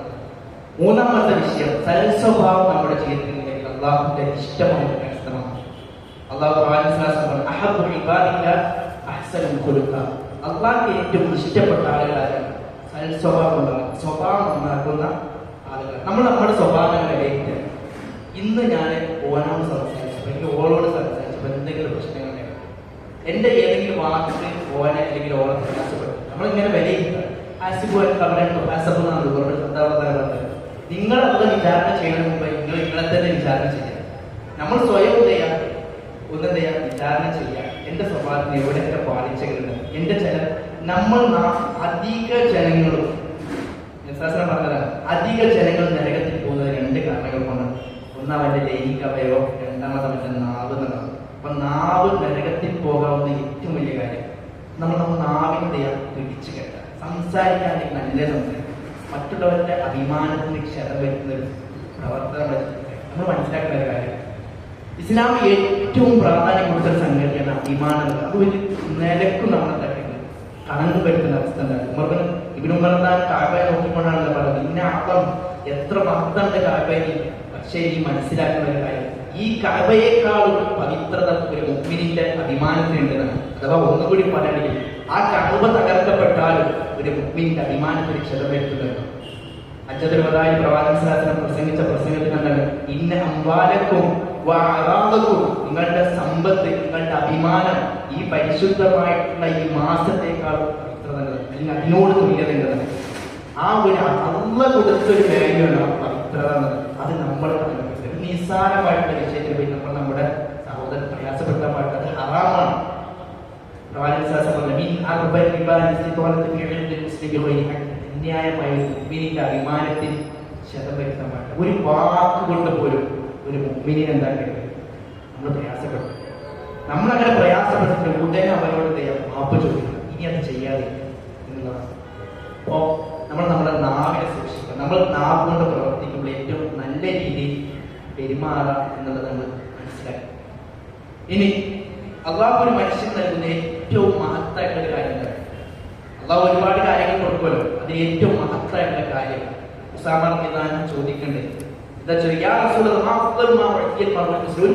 മൂന്നാമത്തെ വിഷയം, സൽസ്വഭാവം നമ്മുടെ ജീവിതത്തിൽ അള്ളാഹുവിന്റെ ഇഷ്ടമാണ് കരസ്ഥമാണ്. അള്ളാഹു അള്ളാഹ്ക്ക് ഏറ്റവും ഇഷ്ടപ്പെട്ട ആളുകളാണ് സ്വഭാവം നന്നാക്കുന്ന ആളുകൾ. നമ്മൾ നമ്മുടെ സ്വഭാവങ്ങളെ വിലയിരുത്തുക. ഇന്ന് ഞാൻ ഓനോട് സംസാരിച്ചപ്പോൾ, എനിക്ക് ഓളോട് സംസാരിച്ചപ്പോൾ എന്തെങ്കിലും പ്രശ്നങ്ങളുണ്ട്, എന്റെ ഏതെങ്കിലും വാക്ക് ഓനെ അല്ലെങ്കിൽ ഓളെ പ്രയാസപ്പെട്ടു, നമ്മളിങ്ങനെ വിലയിരുത്തുക. നിങ്ങൾ അവിടെ വിചാരണ ചെയ്യണ മുമ്പ് നിങ്ങൾ നിങ്ങളെ തന്നെ വിചാരണ ചെയ്യാം. നമ്മൾ സ്വയം ഒന്നെന്ത് ചെയ്യാം, വിചാരണ ചെയ്യാം. എന്റെ സ്വഭാവത്തിന് എവിടെയൊക്കെ പാളിച്ചകളുണ്ട്, എന്റെ നമ്മൾ അധിക ജനങ്ങളും ശാസ്ത്രം പറഞ്ഞതാണ്, അധിക ജനങ്ങൾ നരകത്തിൽ പോകുന്നത് 2 കാരണങ്ങൾ കൊണ്ട്. ഒന്നാമത്തെ ലൈംഗിക അവയവം, രണ്ടാമത് അവന്റെ നാവ് എന്നുള്ളതാണ്. അപ്പൊ നാവ് നരകത്തിൽ പോകാവുന്ന ഏറ്റവും വലിയ കാര്യം. നമ്മൾ നാവിനെ പിടിച്ചു കേട്ടാൽ സംസാരിക്കാണെങ്കിൽ നല്ല സംസാരിക്കും. മറ്റുള്ളവരുടെ അഭിമാനത്തിന് ക്ഷതം വരുന്ന ഒരു പ്രവർത്തനം നമ്മൾ മനസ്സിലാക്കുന്ന ഒരു കാര്യം. ഇസ്ലാം ഏറ്റവും പ്രാധാന്യം കൊടുത്തൊരു സംഗതിയാണ് അഭിമാനം. അത് ഒരു നിലക്കും നമ്മളെ തട്ടുന്നത് കളങ്കം വരുത്തുന്ന അവസ്ഥ ഉണ്ടാകും. ഇബ്നു ഉമർ കാബയെ നോക്കിക്കൊണ്ടാണല്ലോ പറയുന്നത്, ഇന്ന ആപ്പം എത്ര മഹത്വമുണ്ട് കാബയിൽ. പക്ഷേ ഈ മനസ്സിലാക്കുന്ന ഒരു കാര്യം, ഈ കാബയേക്കാളും പവിത്രത ഒരു മുഅ്മിനിന്റെ അഭിമാനത്തിനുണ്ടെന്നാണ്. അഥവാ ഒന്നുകൂടി പറയണമെങ്കിൽ ആ കാബ തകർക്കപ്പെട്ടാലും ഒരു മുഅ്മിനിന്റെ അഭിമാനത്തിന് ക്ഷതം വരുത്തുന്നത്. ഹജ്ജത്തുൽ വദാഇ പ്രവാചകൻ സ്വല്ലല്ലാഹു അലൈഹി വസല്ലം പ്രസംഗിച്ച പ്രസംഗത്തിൽ കണ്ടാണ്, ഇന്ന അംവാലക്കും വഅറാദക്കും, നിങ്ങളുടെ സമ്പത്ത്, നിങ്ങളുടെ അഭിമാനം ഈ പരിശുദ്ധമായിട്ടുള്ള ഈ മാസത്തേക്കാൾ പവിത്രത, അല്ലെങ്കിൽ അതിനോട് തുല്യതയുള്ളത്. ആ ഒരു അള്ള കൊടുത്തൊരു വാല്യൂണ് ആ പവിത്രത എന്നത്. അത് നമ്മൾ നിസ്സാരമായിട്ടുള്ള വിഷയത്തിൽ പോയി നമ്മൾ നമ്മുടെ സഹോദരൻ പ്രയാസപ്പെടുത്താൻ പാടില്ല, അത് ഹറാമാണ്. അന്യായമായ മുഅ്മിനിന്റെ അഭിമാനത്തിൽ ക്ഷതം വരുത്താൻ പാടില്ല. ഒരു വാക്ക് കൊണ്ട് പോലും ഒരു മുഅ്മിനിനെ എന്താക്കരുത്, നമ്മൾ പ്രയാസപ്പെടും. നമ്മളങ്ങനെ പ്രയാസപ്പെട്ടിട്ട് ഉടനെ അവരോട് മാപ്പ് ചോദിക്കണം, ഇനി അത് ചെയ്യാതെ എന്നുള്ളതാണ്. അപ്പോ നമ്മൾ നമ്മുടെ നാവിനെ സൂക്ഷിക്കുക. നമ്മൾ നാവ് കൊണ്ട് പ്രവർത്തിക്കുമ്പോൾ ഏറ്റവും നല്ല രീതിയിൽ പെരുമാറാം എന്നുള്ളത് നമ്മൾ മനസ്സിലാക്കി. ഇനി അള്ളാഹു ഒരു മനുഷ്യൻ നൽകുന്ന ഏറ്റവും മഹത്തായിട്ടുള്ള കാര്യങ്ങൾ, അള്ളാഹു ഒരുപാട് കാര്യങ്ങൾ കൊടുക്കുമല്ലോ, അതിൽ ഏറ്റവും മഹത്തായിട്ടുള്ള കാര്യം ഉസാമ റളിയല്ലാഹു ചോദിക്കണ്ടേ, എന്താ ചോദിക്കുക,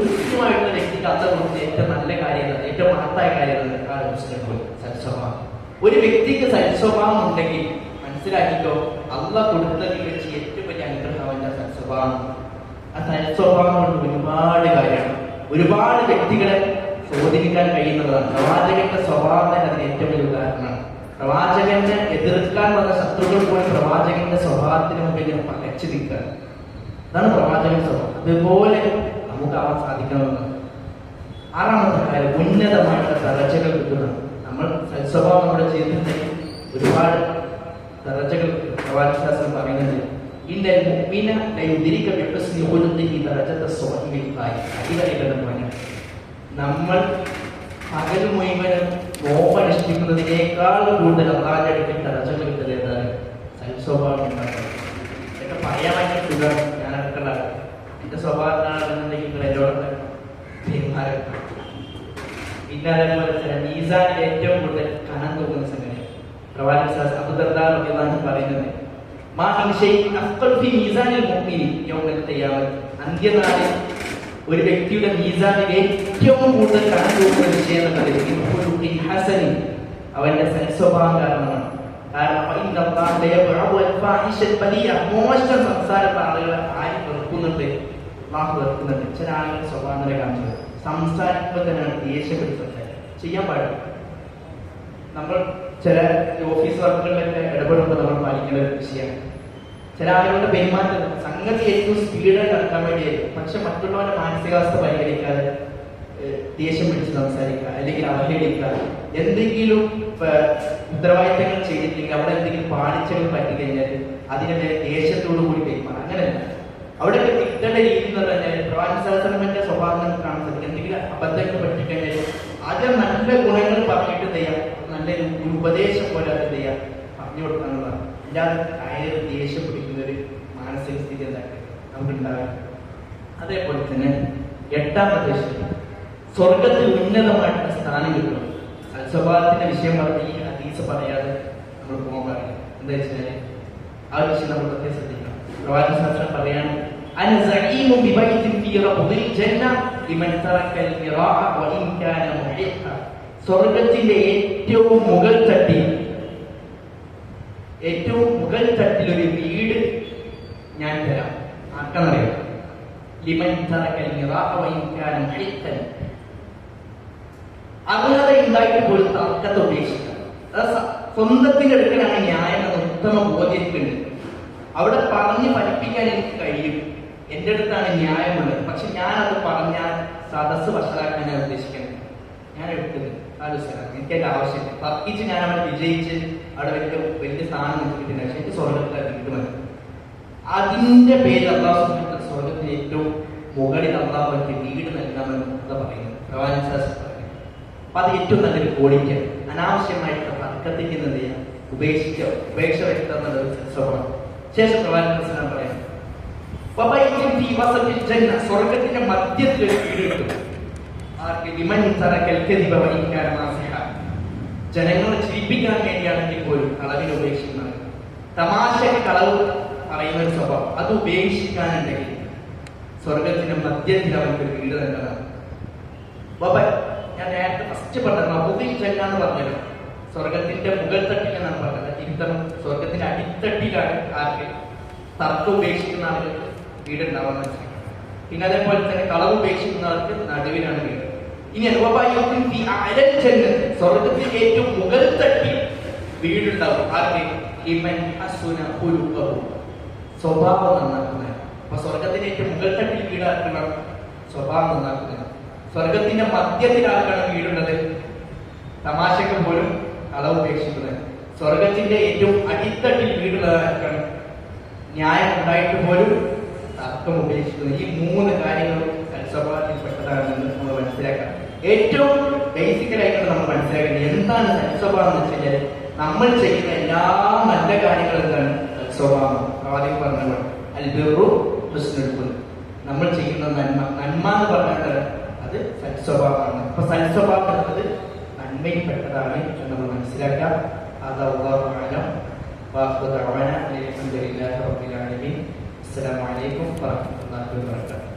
കൃത്യമായിട്ടുള്ള വ്യക്തിക്ക് അള്ളാഹ് കൊടുത്ത ഏറ്റവും നല്ല കാര്യം, ഏറ്റവും മഹത്തായ കാര്യം സൽസ്വഭാവം. ഒരു വ്യക്തിക്ക് സൽസ്വഭാവം ഉണ്ടെങ്കിൽ മനസ്സിലാക്കിക്കോ, അള്ളാഹ് കൊടുത്തതിൽ വെച്ച് ഏറ്റവും വലിയ അനുഗ്രഹം അവന്റെ സൽസ്വഭാവം. ആ സൽസ്വഭാവം കൊണ്ട് ഒരുപാട് കാര്യമാണ്, ഒരുപാട് വ്യക്തികളെ സ്വാധീനിക്കാൻ കഴിയുന്നതാണ്. പ്രവാചകന്റെ സ്വഭാവം തന്നെ അതിന് ഏറ്റവും വലിയ ഉദാഹരണമാണ്. പ്രവാചകനെ എതിർക്കാൻ വന്ന ശത്രുക്കൾ പോലും പ്രവാചകന്റെ സ്വഭാവത്തിന് മുമ്പിൽ പകച്ചു നിൽക്കുക. അതാണ് പ്രവാചകന്റെ സ്വഭാവം. അതുപോലെ നമുക്ക് ആവാൻ സാധിക്കണമെന്നാണ്. 6ാമത്തെ കാര്യം, ഉന്നതമായിട്ടുള്ള ദറജകൾ കിട്ടുന്നത്. നമ്മൾ സൽസ്വഭാവം നമ്മുടെ ജീവിതത്തിൽ ഒരുപാട് ദറജകൾ പ്രവാചകശാസ്ത്രം പറയുന്നുണ്ട്. നമ്മൾ പകൽ മുഴുവനും നോമ്പനുഷ്ഠിക്കുന്നതിനേക്കാൾ കൂടുതൽ അള്ളാഹുവിന്റെ അടുക്കൽ ദറജകൾ കിട്ടുന്നത് ഏതാണ്? സൽസ്വഭാവം ഉണ്ടാക്കുന്നത്. ഇതൊക്കെ പറയാൻ വേണ്ടി സുഖം, ഞാൻ അടുക്കള എന്റെ സ്വഭാവത്തിനാണെന്നുണ്ടെങ്കിൽ നിങ്ങൾ എന്നോട് പെരുമാറും. പിന്നെ അതേപോലെ തന്നെ മീസാനിൽ ഏറ്റവും കൂടുതൽ കനം തോന്നുന്ന സംഗതി പ്രവാചകൻ അബൂ ദർദാ റളിയല്ലാഹു അൻഹു പറയുന്നത്, അന്ത്യനാളിൽ ഒരു വ്യക്തിയുടെ മീസാനിൽ ഏറ്റവും കൂടുതൽ കനം തോന്നുന്ന വിഷയം എന്നത് അവന്റെ സൽസ്വഭാവം കാരണമാണ്. മോശം സംസാരമുള്ള ആളുകളെ ആരും വെറുക്കുന്നുണ്ട്, അല്ലാഹു വെറുക്കുന്നുണ്ട്. ചില ആളുകൾ സ്വഭാവം കാണിച്ചത് സംസാരിക്കുമ്പോൾ തന്നെയാണ് ദേഷ്യം പിടിച്ച് സംസാരിക്കുക. ചെയ്യാൻ പാടില്ല. നമ്മൾ ചില ഓഫീസ് വർക്കുകളിലൊക്കെ ഇടപെടുമ്പോൾ നമ്മൾ പാലിക്കേണ്ട ഒരു വിഷയമാണ്. ചില ആളുകളുടെ പെരുമാറ്റം സംഗതി ഏറ്റവും സ്പീഡായി നടക്കാൻ വേണ്ടിയായിരിക്കും, പക്ഷെ മറ്റുള്ളവരുടെ മാനസികാവസ്ഥ പരിഗണിക്കാതെ ദേഷ്യം പിടിച്ച് സംസാരിക്കുക, അല്ലെങ്കിൽ അവഹേളിക്കുക, എന്തെങ്കിലും ഉത്തരവാദിത്തങ്ങൾ ചെയ്തില്ലെങ്കിൽ അവിടെ എന്തെങ്കിലും പാലിച്ചകൾ പറ്റിക്കഴിഞ്ഞാൽ അതിനെ ദേഷ്യത്തോടു കൂടി പെരുമാറും. അങ്ങനെയല്ല. അവിടെയൊക്കെ തിട്ടേണ്ട രീതി എന്ന് പറഞ്ഞാൽ പ്രവാചകന്റെ സ്വഭാവം കാണാൻ സാധിക്കും. എന്തെങ്കിലും അബദ്ധങ്ങൾ പറ്റിക്കഴിഞ്ഞാൽ ആദ്യം നല്ല ഗുണങ്ങൾ പറഞ്ഞിട്ട് ചെയ്യാം, നല്ലൊരു ഉപദേശം പോലെ അത് ചെയ്യാം, പറഞ്ഞു കൊടുക്കാനുള്ളതാണ്. അല്ലാതെ കയറി ദേഷ്യം പിടിക്കുന്ന ഒരു മാനസിക സ്ഥിതി എന്താക്കി നമുക്ക് ഉണ്ടാകും. അതേപോലെ തന്നെ 8ാമത്തെ വിഷയം, സ്വർഗത്തിൽ ഉന്നതമായിട്ടുള്ള സ്ഥാനം കിട്ടണം. സ്വഭാവത്തിന്റെ വിഷയം പറഞ്ഞ് ഈ ഹദീസ് പറയാതെ നമ്മൾ പോകാൻ പാടില്ല. എന്താ വെച്ചാൽ ആ വിഷയം നമ്മൾ പ്രത്യേകം ശ്രദ്ധിക്കണം. പ്രവാചക ശാസ്ത്രം പറയാണ്, അന സഈമു ബിബൈതിൻ ഫീ റബ്ദിൽ ജന്ന ലിമൻ തറക്കൽ മിറാഅ വഇൻ കാന മുഹിഖ. സ്വർഗ്ഗത്തിന്റെ ഏറ്റവും മുകൾ തട്ടിൽ ഒരു വീട് ഞാൻ തരാം. ആർക്കാന്നറിയാം? ലിമൻ തറക്കൽ മിറാഅ വഇൻ കാന മുഹിഖ. അർഹത ഉണ്ടായിട്ട് പോലും തർക്കത്തെ ഉപേക്ഷിക്കാം. സ്വന്തത്തിന്റെ അടുക്കലാണ് ന്യായം എന്ന ഉത്തമ ബോധ്യത്തിലുണ്ട്. അവിടെ പറഞ്ഞ് പഠിപ്പിക്കാൻ എനിക്ക് കഴിയും, എന്റെ അടുത്താണ് ന്യായമുള്ളത്, പക്ഷെ ഞാനത് പറഞ്ഞാൽ സദസ്സ് വഷളാക്കാൻ ഞാൻ ഉദ്ദേശിക്കുന്നത്. ഞാൻ എടുത്തത് ആലോചിക്കണം, എനിക്കതിന്റെ ആവശ്യമില്ല. തർക്കിച്ച് ഞാൻ അവിടെ വിജയിച്ച് അവിടെ വലിയ സ്ഥാനം കിട്ടിയിട്ടില്ല, പക്ഷെ എനിക്ക് സ്വർഗത്തിൽ കിട്ടുമല്ലോ. അതിന്റെ പേര് അള്ളാഹു സ്വർഗത്തിൽ ഏറ്റവും മുകളിൽ അള്ളാഹു വീട് നൽകാമെന്ന് പറയുന്നത് പ്രവാചക ശാസ്ത്രം. അപ്പൊ അത് ഏറ്റവും നല്ലൊരു ക്വാളിറ്റി. അനാവശ്യമായിട്ടുള്ള തർക്കത്തിൽ എന്ത് ചെയ്യാം, ഉപേക്ഷ വ്യക്തം സ്വഭാവം. ശേഷം പ്രവാചകൻ പറയാം, സ്വർഗത്തിന്റെ മധ്യത്തിൽ ഒരു വീട് കിട്ടും. ജനങ്ങളെ ചിരിപ്പിക്കാൻ വേണ്ടിയാണെങ്കിൽ പോലും കളവിനെ ഉപേക്ഷിക്കുന്നത്, തമാശക്ക് കളവ് പറയുന്ന ഒരു സ്വഭാവം അത് ഉപേക്ഷിക്കാനുണ്ടെങ്കിൽ സ്വർഗത്തിന്റെ മധ്യത്തിൽ അവർക്ക് ഒരു വീട് തന്നതാണ്. ഞാൻ നേരത്തെ ഫസ്റ്റ് പറഞ്ഞത് മഹുദിൽ ജന്ന എന്ന് പറഞ്ഞല്ലോ, സ്വർഗത്തിന്റെ മുകൾ തട്ടിൽ എന്നാണ് പറഞ്ഞത്. ഇരുത്തണം, സ്വർഗത്തിന്റെ അടിത്തട്ടിലാണ് ആർക്ക് തർക്കം ഉപേക്ഷിക്കുന്ന ആളുകൾക്ക് വീടുണ്ടാവുന്ന മനസ്സിലാക്കാം. പിന്നെ അതേപോലെ തന്നെ കളവ് ഉപേക്ഷിക്കുന്നവർക്ക് നടുവിലാണ് വീട്. ഇനി സ്വർഗത്തിന്റെ ഏറ്റവും മുകൾ തട്ടി വീടുണ്ടാവും ആർക്ക്? സ്വഭാവം നന്നാക്കുന്നത്. അപ്പൊ സ്വർഗത്തിന്റെ ഏറ്റവും മുകൾ തട്ടിൽ വീട് ആർക്കണം? സ്വഭാവം നന്നാക്കുന്നത്. സ്വർഗത്തിന്റെ മധ്യത്തിൽ ആർക്കാണ് വീടുള്ളത്? തമാശക്ക് പോലും കളവ് ഉപേക്ഷിക്കുന്നത്. സ്വർഗത്തിന്റെ ഏറ്റവും അടിത്തട്ടിൽ വീടുള്ളത് ആർക്കാണ്? ന്യായം ഉണ്ടായിട്ട് പോലും തർക്കം ഉപേക്ഷിക്കുന്നത്. ഈ 3 കാര്യങ്ങളും സൽസ്വഭാവത്തിൽപ്പെട്ടതാണെന്ന് നമ്മൾ മനസ്സിലാക്കാം. ഏറ്റവും ബേസിക്കലായിട്ട് നമ്മൾ മനസ്സിലാക്കേണ്ടത് എന്താണ് സൽസ്വഭാവം എന്ന് വെച്ച് കഴിഞ്ഞാൽ, നമ്മൾ ചെയ്യുന്ന എല്ലാ നല്ല കാര്യങ്ങളും എന്താണ്? സൽസ്വഭാവം. പ്രവാചകൻ പറഞ്ഞ അൽബിറു ഹുസ്നുൽ ഖുൽഖ്. നമ്മൾ ചെയ്യുന്ന നന്മ എന്ന് പറഞ്ഞാൽ അത് സൽസ്വഭാവമാണ്. അപ്പൊ സൽസ്വഭാവം എന്നത് നന്മയിൽപ്പെട്ടതാണ് എന്ന് നമ്മൾ മനസ്സിലാക്കാം. അസ്സലാമു അലൈക്കും വറഹ്മത്തുള്ളാഹി വബറകാതുഹു.